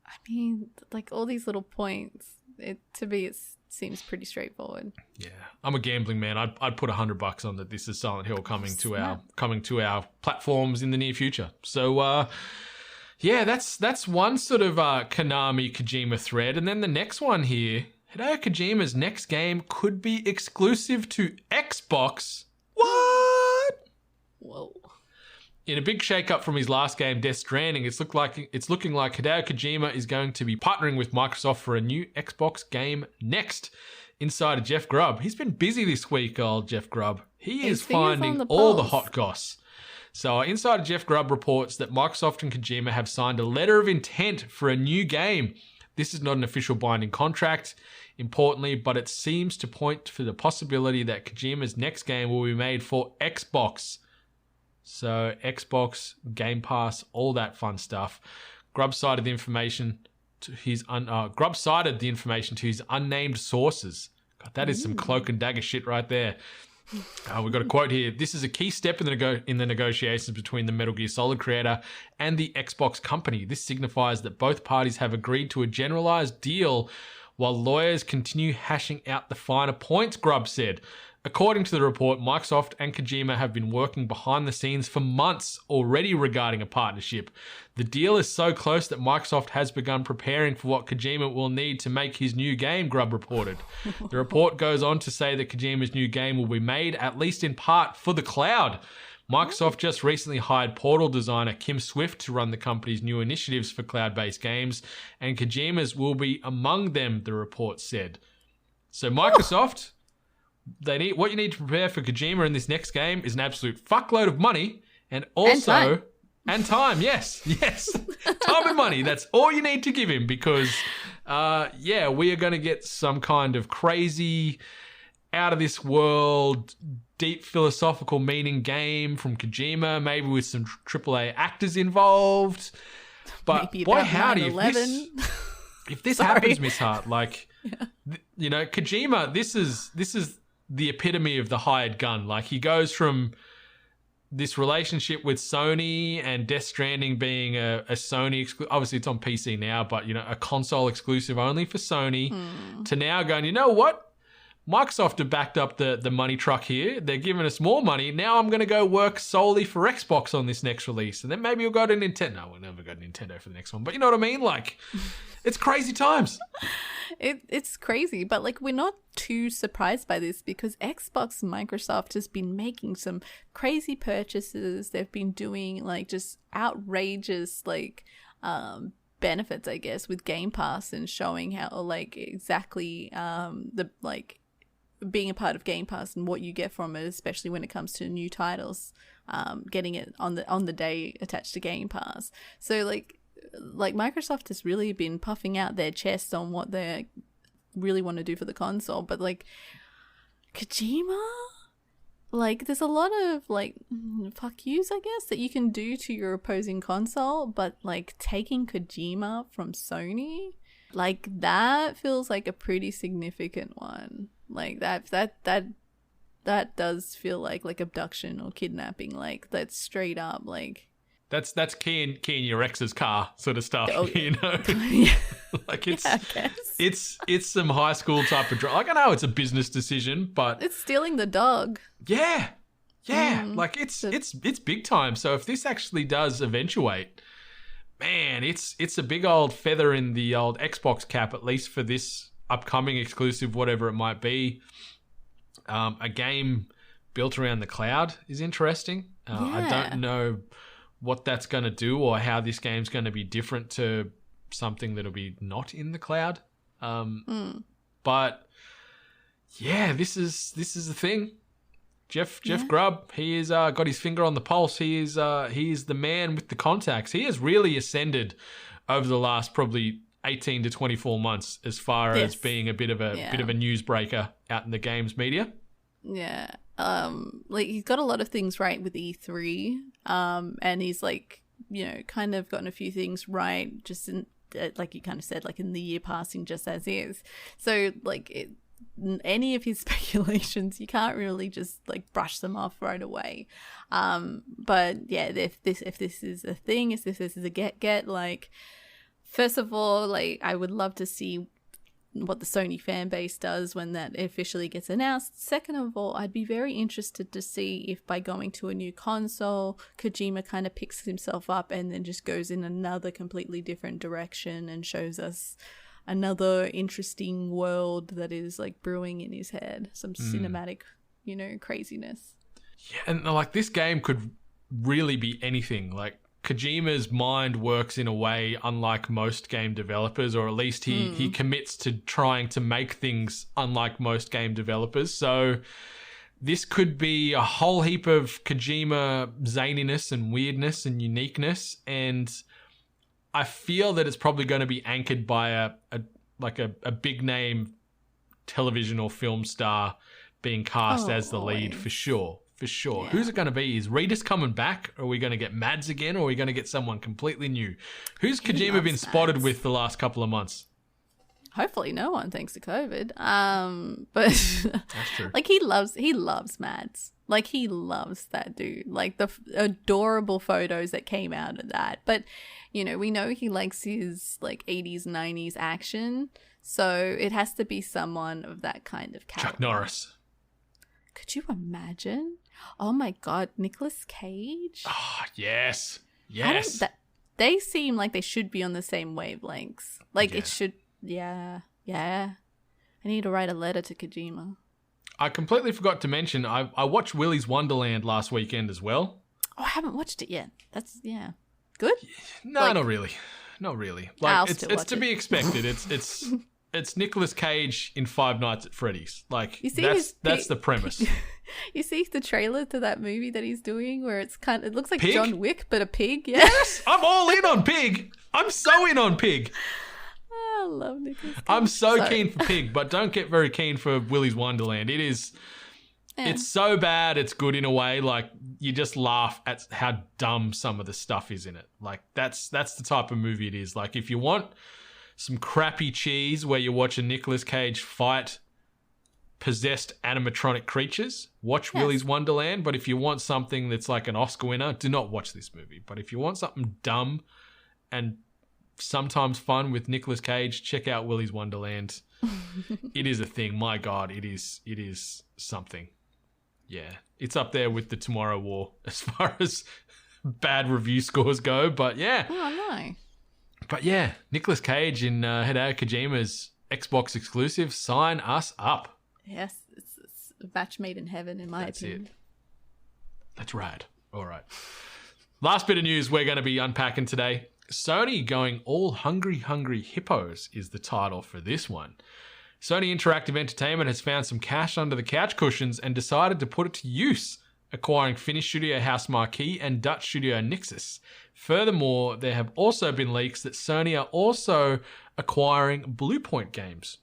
Speaker 7: I mean, like all these little points, it seems pretty straightforward. Yeah,
Speaker 6: I'm a gambling man. I'd put $100 on that this is Silent Hill coming to our platforms in the near future. So yeah, that's one sort of Konami Kojima thread, and then the next one here, Hideo Kojima's next game could be exclusive to Xbox. What?
Speaker 7: Whoa.
Speaker 6: In a big shake-up from his last game, Death Stranding, it's looking like Hideo Kojima is going to be partnering with Microsoft for a new Xbox game next. Insider Jeff Grubb. He's been busy this week, old Jeff Grubb. He is finding all the hot goss. So Insider Jeff Grubb reports that Microsoft and Kojima have signed a letter of intent for a new game. This is not an official binding contract, importantly, but it seems to point to the possibility that Kojima's next game will be made for Xbox. So Xbox, Game Pass, all that fun stuff. Grubb cited the information to his unnamed sources. God, that is some cloak and dagger shit right there. We've got a quote here. This is a key step in the negotiations between the Metal Gear Solid creator and the Xbox company. This signifies that both parties have agreed to a generalized deal while lawyers continue hashing out the finer points, Grubb said. According to the report, Microsoft and Kojima have been working behind the scenes for months already regarding a partnership. The deal is so close that Microsoft has begun preparing for what Kojima will need to make his new game, Grubb reported. The report goes on to say that Kojima's new game will be made, at least in part, for the cloud. Microsoft just recently hired Portal designer Kim Swift to run the company's new initiatives for cloud-based games, and Kojima's will be among them, the report said. So Microsoft, what you need to prepare for Kojima in this next game is an absolute fuckload of money and also... And time, yes. Time and money. That's all you need to give him because, we are going to get some kind of crazy, out of this world, deep philosophical meaning game from Kojima, maybe with some AAA actors involved. But
Speaker 7: maybe
Speaker 6: boy, howdy, if this happens, Miss Hart, Kojima, this is the epitome of the hired gun. Like, he goes from this relationship with Sony and Death Stranding being a Sony exclusive, obviously it's on PC now, but a console exclusive only for Sony, to now going, you know what? Microsoft have backed up the money truck here. They're giving us more money. Now I'm going to go work solely for Xbox on this next release. And then maybe we'll go to Nintendo. No, we'll never go to Nintendo for the next one. But you know what I mean? Like, it's crazy times.
Speaker 7: It's crazy, but we're not too surprised by this because Xbox and Microsoft has been making some crazy purchases. They've been doing just outrageous benefits, I guess, with Game Pass and showing how exactly being a part of Game Pass and what you get from it, especially when it comes to new titles, getting it on the day attached to Game Pass. So Microsoft has really been puffing out their chest on what they really want to do for the console, but Kojima, there's a lot of fuck yous, I guess, that you can do to your opposing console, but taking Kojima from Sony, that feels like a pretty significant one. That does feel like abduction or kidnapping. That's straight up
Speaker 6: That's keying your ex's car sort of stuff,
Speaker 7: Yeah.
Speaker 6: It's some high school type of drama. I know it's a business decision, but
Speaker 7: it's stealing the dog.
Speaker 6: Yeah. It's big time. So if this actually does eventuate, man, it's a big old feather in the old Xbox cap, at least for this upcoming exclusive, whatever it might be. A game built around the cloud is interesting. I don't know what that's going to do or how this game's going to be different to something that'll be not in the cloud. But yeah, this is the thing. Jeff Grubb, he has got his finger on the pulse. He is the man with the contacts. He has really ascended over the last probably 18 to 24 months as far as being a bit of a newsbreaker out in the games media. Yeah.
Speaker 7: He's got a lot of things right with E3, and he's kind of gotten a few things right just in, like you kind of said, in the year passing just as is. So any of his speculations, you can't really just brush them off right away. But yeah, if this is a thing, if this is a get, first of all, I would love to see what the Sony fan base does when that officially gets announced. Second of all, I'd be very interested to see if by going to a new console, Kojima kind of picks himself up and then just goes in another completely different direction and shows us another interesting world that is brewing in his head. Some cinematic, craziness.
Speaker 6: Yeah, and this game could really be anything. Kojima's mind works in a way unlike most game developers, or at least he commits to trying to make things unlike most game developers. So this could be a whole heap of Kojima zaniness and weirdness and uniqueness, and I feel that it's probably going to be anchored by a big name television or film star being cast as the lead for sure. For sure. Yeah. Who's it going to be? Is Reedus coming back? Are we going to get Mads again? Or are we going to get someone completely new? Who's Kojima been spotted with the last couple of months?
Speaker 7: Hopefully no one, thanks to COVID. But
Speaker 6: that's true.
Speaker 7: He loves Mads. He loves that dude. The adorable photos that came out of that. But, we know he likes his 80s, 90s action. So it has to be someone of that kind of caliber.
Speaker 6: Chuck Norris.
Speaker 7: Could you imagine? Oh my God, Nicolas Cage?
Speaker 6: Oh, yes.
Speaker 7: They seem like they should be on the same wavelengths. It should, yeah. I need to write a letter to Kojima.
Speaker 6: I completely forgot to mention, I watched Willy's Wonderland last weekend as well.
Speaker 7: Oh, I haven't watched it yet. That's, yeah. Good?
Speaker 6: No,
Speaker 7: Like-
Speaker 6: not really. Not really.
Speaker 7: I'll
Speaker 6: Like,
Speaker 7: still
Speaker 6: it's
Speaker 7: watch
Speaker 6: to
Speaker 7: it.
Speaker 6: be expected. It's Nicolas Cage in Five Nights at Freddy's. Like,
Speaker 7: You see
Speaker 6: that's the premise.
Speaker 7: You see the trailer to that movie that he's doing where it looks like
Speaker 6: Pig?
Speaker 7: John Wick, but a pig? Yeah.
Speaker 6: Yes, I'm all in on Pig. I'm so in on Pig.
Speaker 7: I love Nicolas Cage.
Speaker 6: I'm so
Speaker 7: Sorry.
Speaker 6: keen for Pig, but don't get very keen for Willy's Wonderland. It is...
Speaker 7: Yeah.
Speaker 6: It's so bad, it's good in a way. Like, you just laugh at how dumb some of the stuff is in it. Like, that's the type of movie it is. Like, if you want some crappy cheese where you watch a Nicolas Cage fight possessed animatronic creatures, watch
Speaker 7: Yes.
Speaker 6: Willy's Wonderland. But if you want something that's like an Oscar winner, do not watch this movie. But if you want something dumb and sometimes fun with Nicolas Cage, check out Willy's Wonderland. It is a thing. My God, it is something. Yeah, it's up there with the Tomorrow War as far as bad review scores go. But yeah, Nicolas Cage in Hideo Kojima's Xbox exclusive. Sign us up.
Speaker 7: Yes, it's a match made in heaven, in my
Speaker 6: That's
Speaker 7: opinion.
Speaker 6: it. That's rad. All right. Last bit of news we're going to be unpacking today. Sony going all hungry hippos is the title for this one. Sony Interactive Entertainment has found some cash under the couch cushions and decided to put it to use, acquiring Finnish studio House Marquee and Dutch studio Nixus. Furthermore, there have also been leaks that Sony are also acquiring Bluepoint Games.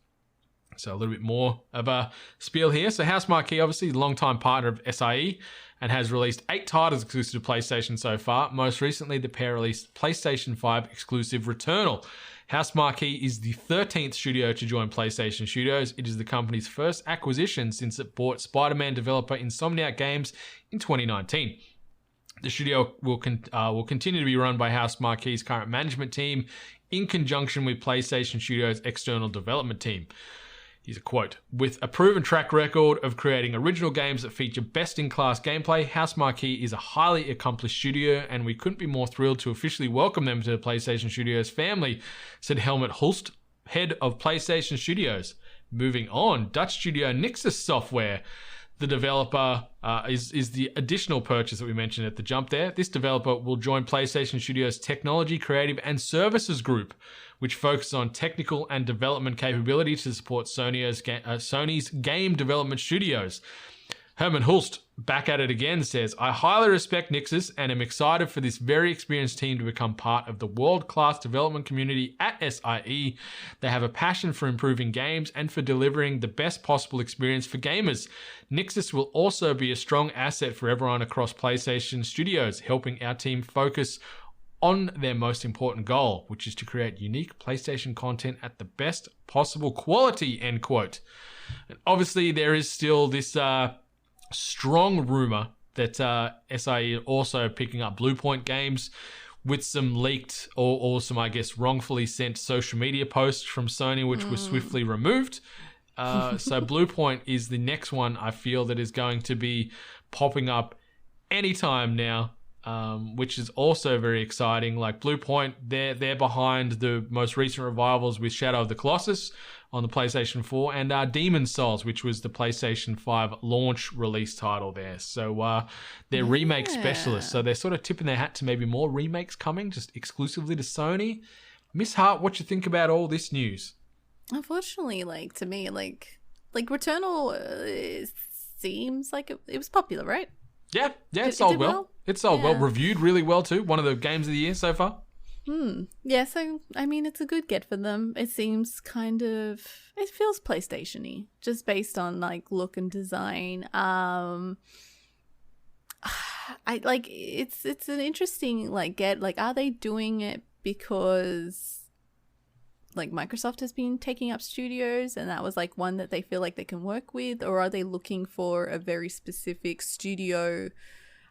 Speaker 6: So a little bit more of a spiel here. So House Marquee, obviously, is a longtime partner of SIE and has released 8 titles exclusive to PlayStation so far. Most recently, the pair released PlayStation 5 exclusive Returnal. House Marquee is the 13th studio to join PlayStation Studios. It is the company's first acquisition since it bought Spider-Man developer Insomniac Games in 2019. The studio will continue to be run by House Marquee's current management team in conjunction with PlayStation Studios' external development team. Here's a quote. With a proven track record of creating original games that feature best-in-class gameplay, House Marquee is a highly accomplished studio, and we couldn't be more thrilled to officially welcome them to the PlayStation Studios family, said Helmut Hulst, head of PlayStation Studios. Moving on, Dutch studio Nixus Software. The developer is the additional purchase that we mentioned at the jump there. This developer will join PlayStation Studios' Technology, Creative, and Services Group, which focuses on technical and development capability to support Sony's game development studios. Herman Hulst, back at it again, says, I highly respect Nixus and am excited for this very experienced team to become part of the world-class development community at SIE. They have a passion for improving games and for delivering the best possible experience for gamers. Nixus will also be a strong asset for everyone across PlayStation Studios, helping our team focus on their most important goal, which is to create unique PlayStation content at the best possible quality, end quote. And obviously, there is still this strong rumor that SIE are also picking up Bluepoint Games with some leaked or some, I guess, wrongfully sent social media posts from Sony, which were swiftly removed. So Bluepoint is the next one I feel that is going to be popping up anytime now. Which is also very exciting. Like Bluepoint, they're behind the most recent revivals with Shadow of the Colossus on the PlayStation 4 and Demon's Souls, which was the PlayStation 5 launch release title there. So they're remake specialists. So they're sort of tipping their hat to maybe more remakes coming just exclusively to Sony. Miss Hart, what you think about all this news?
Speaker 7: Unfortunately, like to me, like Returnal seems like it was popular, right?
Speaker 6: Yeah, it
Speaker 7: It
Speaker 6: sold
Speaker 7: did
Speaker 6: well.
Speaker 7: well?
Speaker 6: It sold well.
Speaker 7: Yeah.
Speaker 6: Reviewed really well too. One of the games of the year so far.
Speaker 7: Yeah, so I mean, it's a good get for them. It seems it feels PlayStation-y, just based on like look and design. I like it's an interesting like get. Like, are they doing it because like Microsoft has been taking up studios and that was like one that they feel like they can work with, or are they looking for a very specific studio,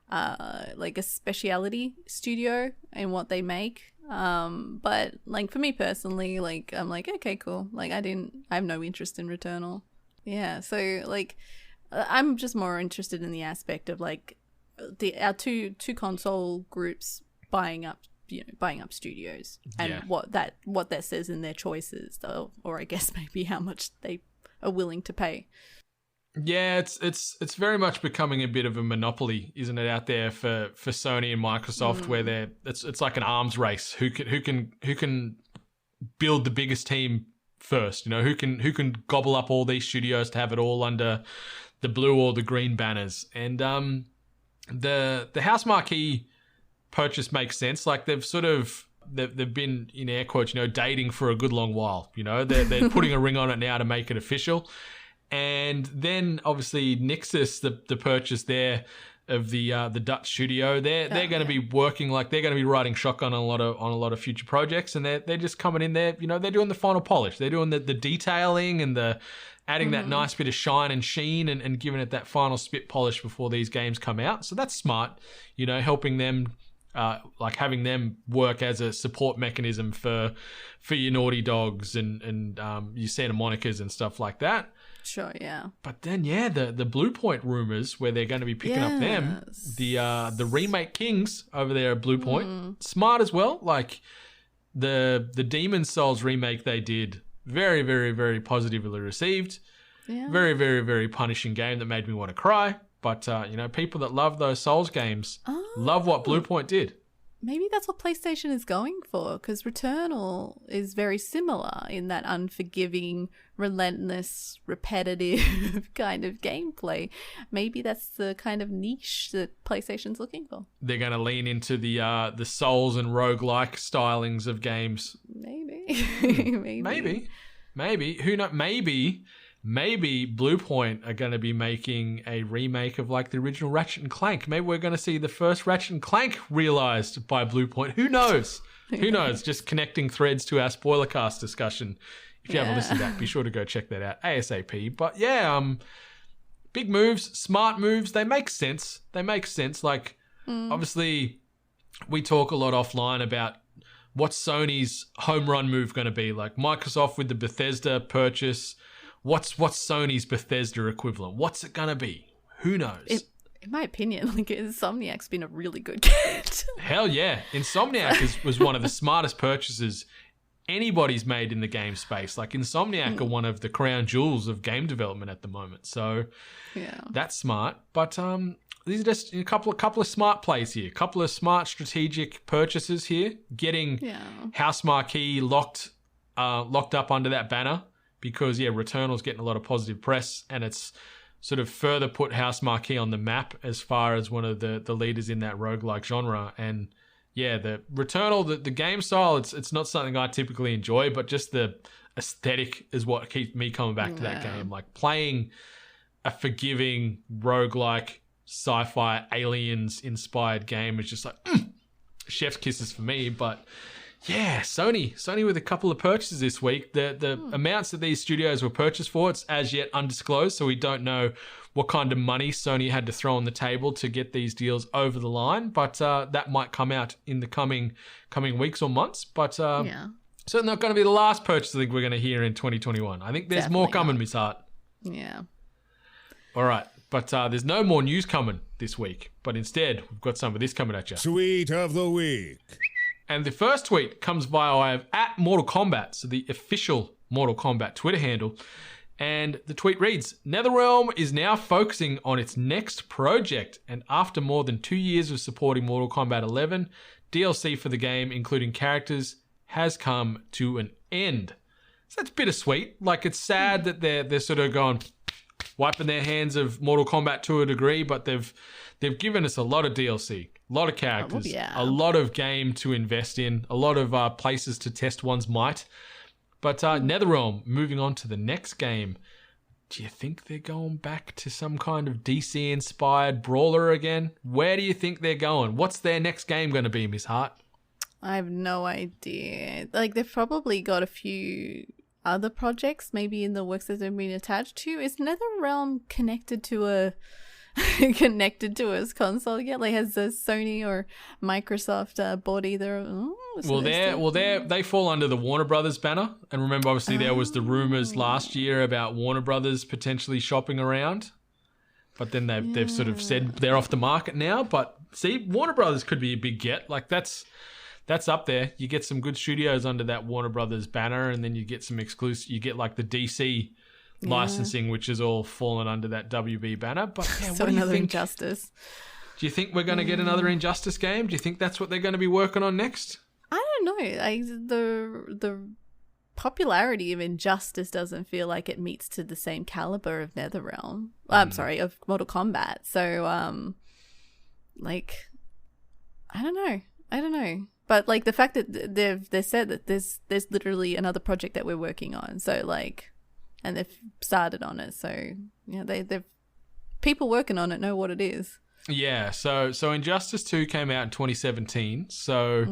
Speaker 7: like a speciality studio in what they make? But like for me personally, like I'm like, okay, cool. Like I have no interest in Returnal. Yeah, so like I'm just more interested in the aspect of like our two console groups buying up studios and what that says in their choices, though, or I guess maybe how much they are willing to pay.
Speaker 6: Yeah, it's very much becoming a bit of a monopoly, isn't it, out there for Sony and Microsoft, where it's like an arms race. Who can build the biggest team first? You know, who can gobble up all these studios to have it all under the blue or the green banners? And the House Marquee purchase makes sense. Like they've been, in air quotes, you know, dating for a good long while. You know, they're putting a ring on it now to make it official. And then obviously Nixus, the purchase there of the Dutch studio, they're going to be working, like they're going to be riding shotgun on a lot of future projects, and they're just coming in there. You know, they're doing the final polish. They're doing the detailing and the adding that nice bit of shine and sheen and giving it that final spit polish before these games come out. So that's smart. You know, helping them. Like having them work as a support mechanism for your Naughty Dogs and your Santa Monicas and stuff like that.
Speaker 7: Sure, yeah.
Speaker 6: But then, yeah, the Blue Point rumors where they're going to be picking up them, the remake kings over there at Blue Point, smart as well. Like the Demon's Souls remake they did, very, very, very positively received. Yeah. Very, very, very punishing game that made me want to cry. But, you know, people that love those Souls games love what Blue Point did.
Speaker 7: Maybe that's what PlayStation is going for, because Returnal is very similar in that unforgiving, relentless, repetitive kind of gameplay. Maybe that's the kind of niche that PlayStation's looking for. They're
Speaker 6: going to lean into the Souls and roguelike stylings of games.
Speaker 7: Maybe.
Speaker 6: Maybe. Who knows? Maybe Blue Point are going to be making a remake of like the original Ratchet and Clank. Maybe we're going to see the first Ratchet and Clank realized by Blue Point. Who knows? Who knows? Just connecting threads to our spoiler cast discussion. If you haven't listened to that, be sure to go check that out ASAP. But yeah, big moves, smart moves. They make sense. Like, obviously, we talk a lot offline about what's Sony's home run move going to be. Like Microsoft with the Bethesda purchase. What's Sony's Bethesda equivalent? What's it going to be? Who knows?
Speaker 7: In my opinion, like Insomniac's been a really good get.
Speaker 6: Hell yeah. Insomniac was one of the smartest purchases anybody's made in the game space. Like Insomniac are one of the crown jewels of game development at the moment. So that's smart. But these are just a couple of smart plays here. A couple of smart strategic purchases here. Getting House Marquee locked up under that banner. Because, Returnal's getting a lot of positive press, and it's sort of further put House Marquee on the map as far as one of the leaders in that roguelike genre. And, the Returnal, the game style, it's not something I typically enjoy, but just the aesthetic is what keeps me coming back to that game. Like, playing a forgiving, roguelike, sci-fi, aliens-inspired game is just like, chef's kisses for me, but... Yeah, Sony with a couple of purchases this week. The amounts that these studios were purchased for, it's as yet undisclosed, so we don't know what kind of money Sony had to throw on the table to get these deals over the line. But that might come out in the coming weeks or months. But certainly not going to be the last purchase I think we're going to hear in 2021. I think there's more coming, Miss Hart.
Speaker 7: Yeah.
Speaker 6: All right, but there's no more news coming this week. But instead, we've got some of this coming at you.
Speaker 1: Tweet of the week.
Speaker 6: And the first tweet comes via at Mortal Kombat, so the official Mortal Kombat Twitter handle. And the tweet reads, NetherRealm is now focusing on its next project. And after more than 2 years of supporting Mortal Kombat 11, DLC for the game, including characters, has come to an end. So that's bittersweet. Like, it's sad that they're sort of going, wiping their hands of Mortal Kombat to a degree, but they've given us a lot of DLC. A lot of characters, a lot of game to invest in, a lot of places to test one's might. But NetherRealm, moving on to the next game, do you think they're going back to some kind of DC-inspired brawler again? Where do you think they're going? What's their next game going to be, Miss Hart?
Speaker 7: I have no idea. Like, they've probably got a few other projects maybe in the works that they've been attached to. Is NetherRealm connected to a console yet? Like, has the Sony or Microsoft bought either?
Speaker 6: They fall under the Warner Brothers banner. And remember, obviously, there was the rumors last year about Warner Brothers potentially shopping around. But then they've sort of said they're off the market now. But see, Warner Brothers could be a big get. Like, that's up there. You get some good studios under that Warner Brothers banner, and then you get some exclusive. You get like the DC licensing, which is all fallen under that WB banner. But yeah,
Speaker 7: So
Speaker 6: what do you
Speaker 7: another
Speaker 6: think?
Speaker 7: Injustice.
Speaker 6: Do you think we're going to get another Injustice game? Do you think that's what they're going to be working on next?
Speaker 7: I don't know. The popularity of Injustice doesn't feel like it meets to the same caliber of NetherRealm. I'm sorry, of Mortal Kombat. So, like, I don't know. But like the fact that they've said that there's literally another project that we're working on. So like, and they've started on it. So yeah, they've people working on it know what it is.
Speaker 6: Yeah, so Injustice 2 came out in 2017. So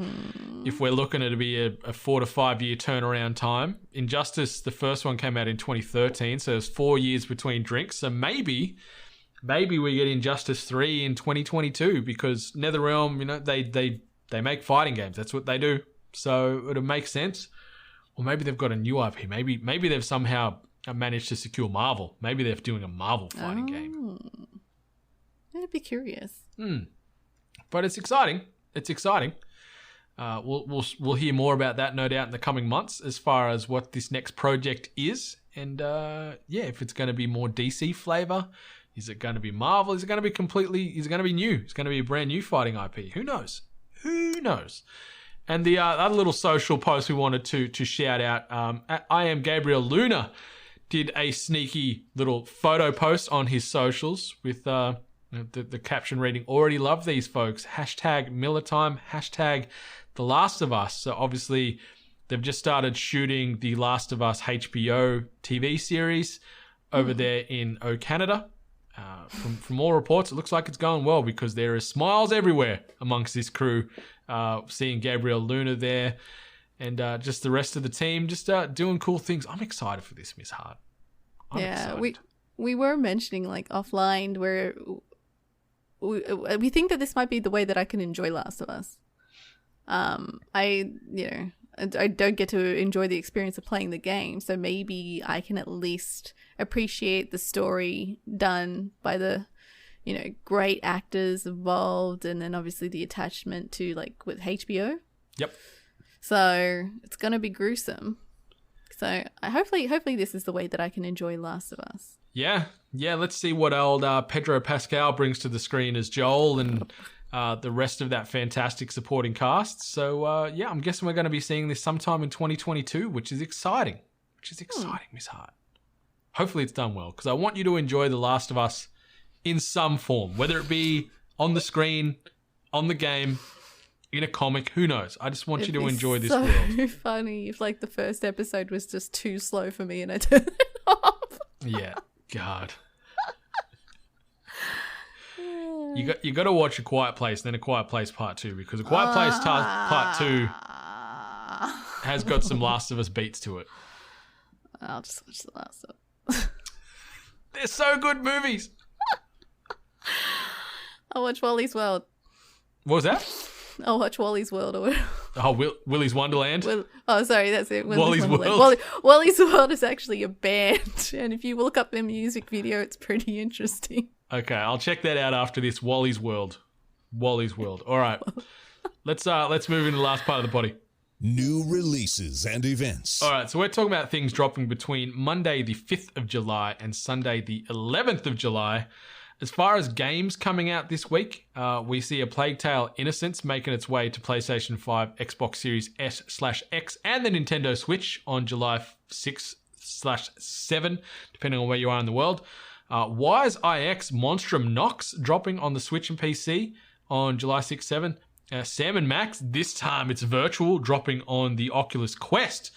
Speaker 6: if we're looking at it to be a 4 to 5 year turnaround time, Injustice, the first one came out in 2013. So there's 4 years between drinks. So maybe we get Injustice 3 in 2022 because NetherRealm, you know, they make fighting games. That's what they do. So it would make sense. Or maybe they've got a new IP. Maybe they've somehow managed to secure Marvel. Maybe they're doing a Marvel fighting game.
Speaker 7: I'd be curious.
Speaker 6: But it's exciting. It's exciting. We'll hear more about that, no doubt, in the coming months as far as what this next project is. And if it's going to be more DC flavor, is it going to be Marvel? Is it going to be is it going to be new? It's going to be a brand new fighting IP. Who knows? And the other little social post we wanted to shout out, I Am Gabriel Luna did a sneaky little photo post on his socials with the caption reading, "Already love these folks, #MillerTime, #The Last of Us." So obviously they've just started shooting the Last of Us HBO TV series over there in Canada. From all reports, it looks like it's going well because there are smiles everywhere amongst this crew. Seeing Gabriel Luna there and just the rest of the team just doing cool things. I'm excited for this, Miss Hart. I'm excited.
Speaker 7: we were mentioning like offline where we think that this might be the way that I can enjoy Last of Us. I don't get to enjoy the experience of playing the game, so maybe I can at least appreciate the story done by the, great actors involved, and then obviously the attachment to like with HBO.
Speaker 6: Yep.
Speaker 7: So it's gonna be gruesome. So hopefully this is the way that I can enjoy Last of Us.
Speaker 6: Yeah. Let's see what old Pedro Pascal brings to the screen as Joel and the rest of that fantastic supporting cast. So I'm guessing we're going to be seeing this sometime in 2022, which is exciting. Miss Hart. Hopefully it's done well because I want you to enjoy The Last of Us in some form, whether it be on the screen, on the game, in a comic, who knows? I just want you to enjoy this world.
Speaker 7: It'd be so funny if like the first episode was just too slow for me and I turned it off.
Speaker 6: Yeah, God. You got to watch A Quiet Place, then A Quiet Place Part 2, because A Quiet Place Part 2 has got some Last of Us beats to it.
Speaker 7: I'll just watch The Last of Us.
Speaker 6: They're so good movies.
Speaker 7: I'll watch Wally's World.
Speaker 6: What was that?
Speaker 7: I'll watch Wally's World or whatever.
Speaker 6: Oh, Willy's Wonderland?
Speaker 7: Sorry, that's it.
Speaker 6: Wally's World.
Speaker 7: Wally's World is actually a band, and if you look up their music video, it's pretty interesting.
Speaker 6: Okay, I'll check that out after this. Wally's World. All right. Let's move into the last part of the body.
Speaker 1: New releases and events.
Speaker 6: All right, so we're talking about things dropping between Monday the 5th of July and Sunday the 11th of July. As far as games coming out this week, we see A Plague Tale: Innocence making its way to PlayStation 5, Xbox Series S/X, and the Nintendo Switch on July 6/7, depending on where you are in the world. Wise IX Monstrum Nox dropping on the Switch and PC on July 6/7. Sam and Max, this time it's virtual, dropping on the Oculus Quest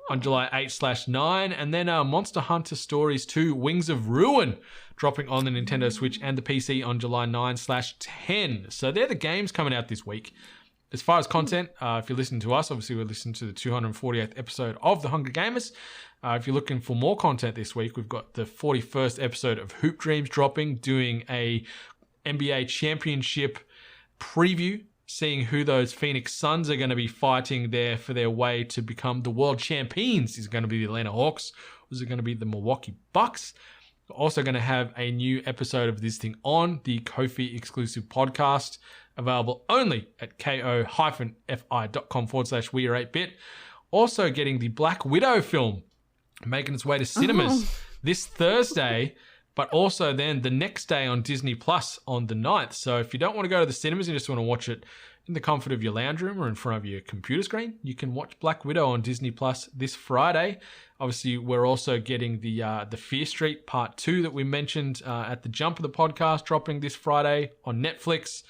Speaker 6: on July 8/9. And then Monster Hunter Stories 2 Wings of Ruin dropping on the Nintendo Switch and the PC on July 9/10. So they're the games coming out this week. As far as content, if you're listening to us, obviously we're listening to the 248th episode of The Hunger Gamers. If you're looking for more content this week, we've got the 41st episode of Hoop Dreams dropping, doing a NBA championship preview, seeing who those Phoenix Suns are going to be fighting there for their way to become the world champions. Is it going to be the Atlanta Hawks? Or is it going to be the Milwaukee Bucks? We're also going to have a new episode of this thing on the Ko-fi exclusive podcast, available only at ko-fi.com/We Are 8-Bit. Also getting the Black Widow film making its way to cinemas this Thursday, but also then the next day on Disney Plus on the 9th. So if you don't want to go to the cinemas, you just want to watch it in the comfort of your lounge room or in front of your computer screen, you can watch Black Widow on Disney Plus this Friday. Obviously, we're also getting the Fear Street Part 2 that we mentioned at the jump of the podcast, dropping this Friday on Netflix.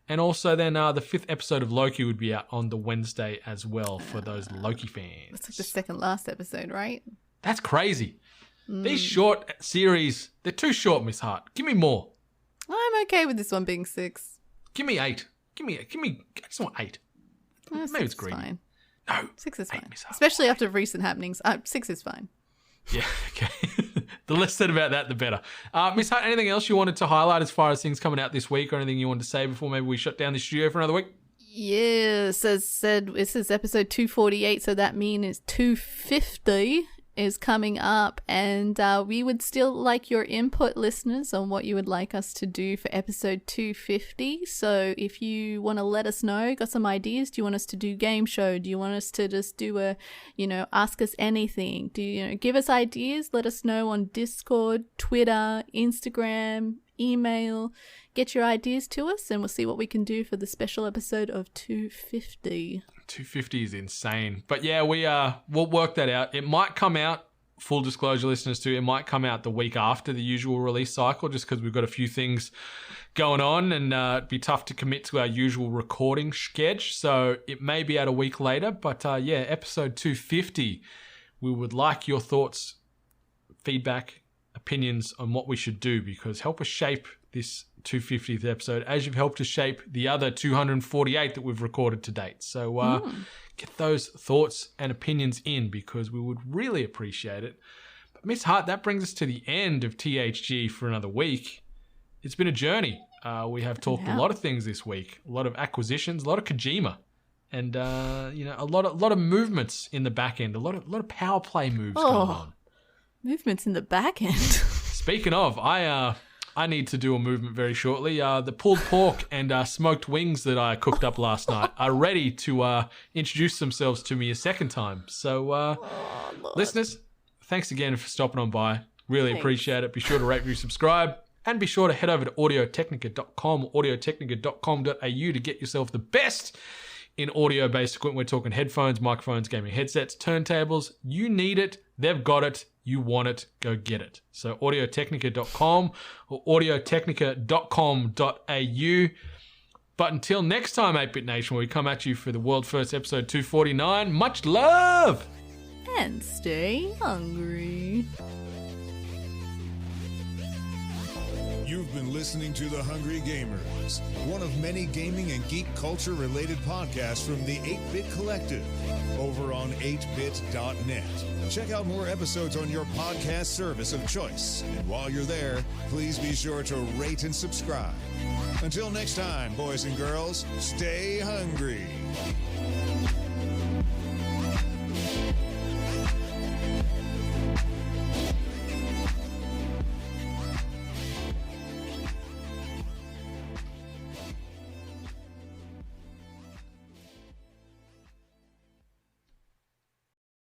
Speaker 6: And also then the 5th episode of Loki would be out on the Wednesday as well for those Loki fans.
Speaker 7: It's like the second last episode, right?
Speaker 6: That's crazy. These short series, they're too short, Miss Hart. Give me more.
Speaker 7: I'm okay with this one being 6.
Speaker 6: Give me 8. Give me. I just want 8. Maybe it's greedy.
Speaker 7: Fine.
Speaker 6: No.
Speaker 7: 6 is
Speaker 6: 8,
Speaker 7: fine.
Speaker 6: Miss Hart.
Speaker 7: Especially after recent happenings. 6 is fine.
Speaker 6: Yeah, okay. The less said about that, the better. Miss Hart, anything else you wanted to highlight as far as things coming out this week or anything you wanted to say before maybe we shut down the studio for another week?
Speaker 7: Yes, as said, this is episode 248, so that means 250 is coming up, and we would still like your input, listeners, on what you would like us to do for episode 250. So if you want to let us know, got some ideas, do you want us to do game show, do you want us to just do a, ask us anything, do you give us ideas, let us know on Discord, Twitter, Instagram, email, get your ideas to us, and we'll see what we can do for the special episode of 250.
Speaker 6: 250 is insane. But yeah, we'll work that out. It might come out, full disclosure listeners too, it might come out the week after the usual release cycle just because we've got a few things going on and it'd be tough to commit to our usual recording schedule. So it may be out a week later. But yeah, episode 250, we would like your thoughts, feedback, opinions on what we should do, because help us shape this 250th episode as you've helped us shape the other 248 that we've recorded to date. So get those thoughts and opinions in, because we would really appreciate it. But Miss Hart, that brings us to the end of THG for another week. It's been a journey. We have talked a lot of things this week, a lot of acquisitions, a lot of Kojima, and a lot of movements in the back end, a lot of power play moves going on.
Speaker 7: Movements in the back end.
Speaker 6: Speaking of, I need to do a movement very shortly. The pulled pork and smoked wings that I cooked up last night are ready to introduce themselves to me a second time. So, listeners, thanks again for stopping on by. Really appreciate it. Be sure to rate, review, subscribe, and be sure to head over to audiotechnica.com, audiotechnica.com.au to get yourself the best in audio-based equipment. We're talking headphones, microphones, gaming headsets, turntables. You need it. They've got it. You want it, go get it. So audiotechnica.com or audiotechnica.com.au. But until next time, 8-Bit Nation, where we come at you for the world first episode 249, much love!
Speaker 7: And stay hungry.
Speaker 1: You've been listening to The Hungry Gamers, one of many gaming and geek culture related podcasts from the 8-Bit Collective over on 8bit.net. Check out more episodes on your podcast service of choice. And while you're there, please be sure to rate and subscribe. Until next time, boys and girls, stay hungry.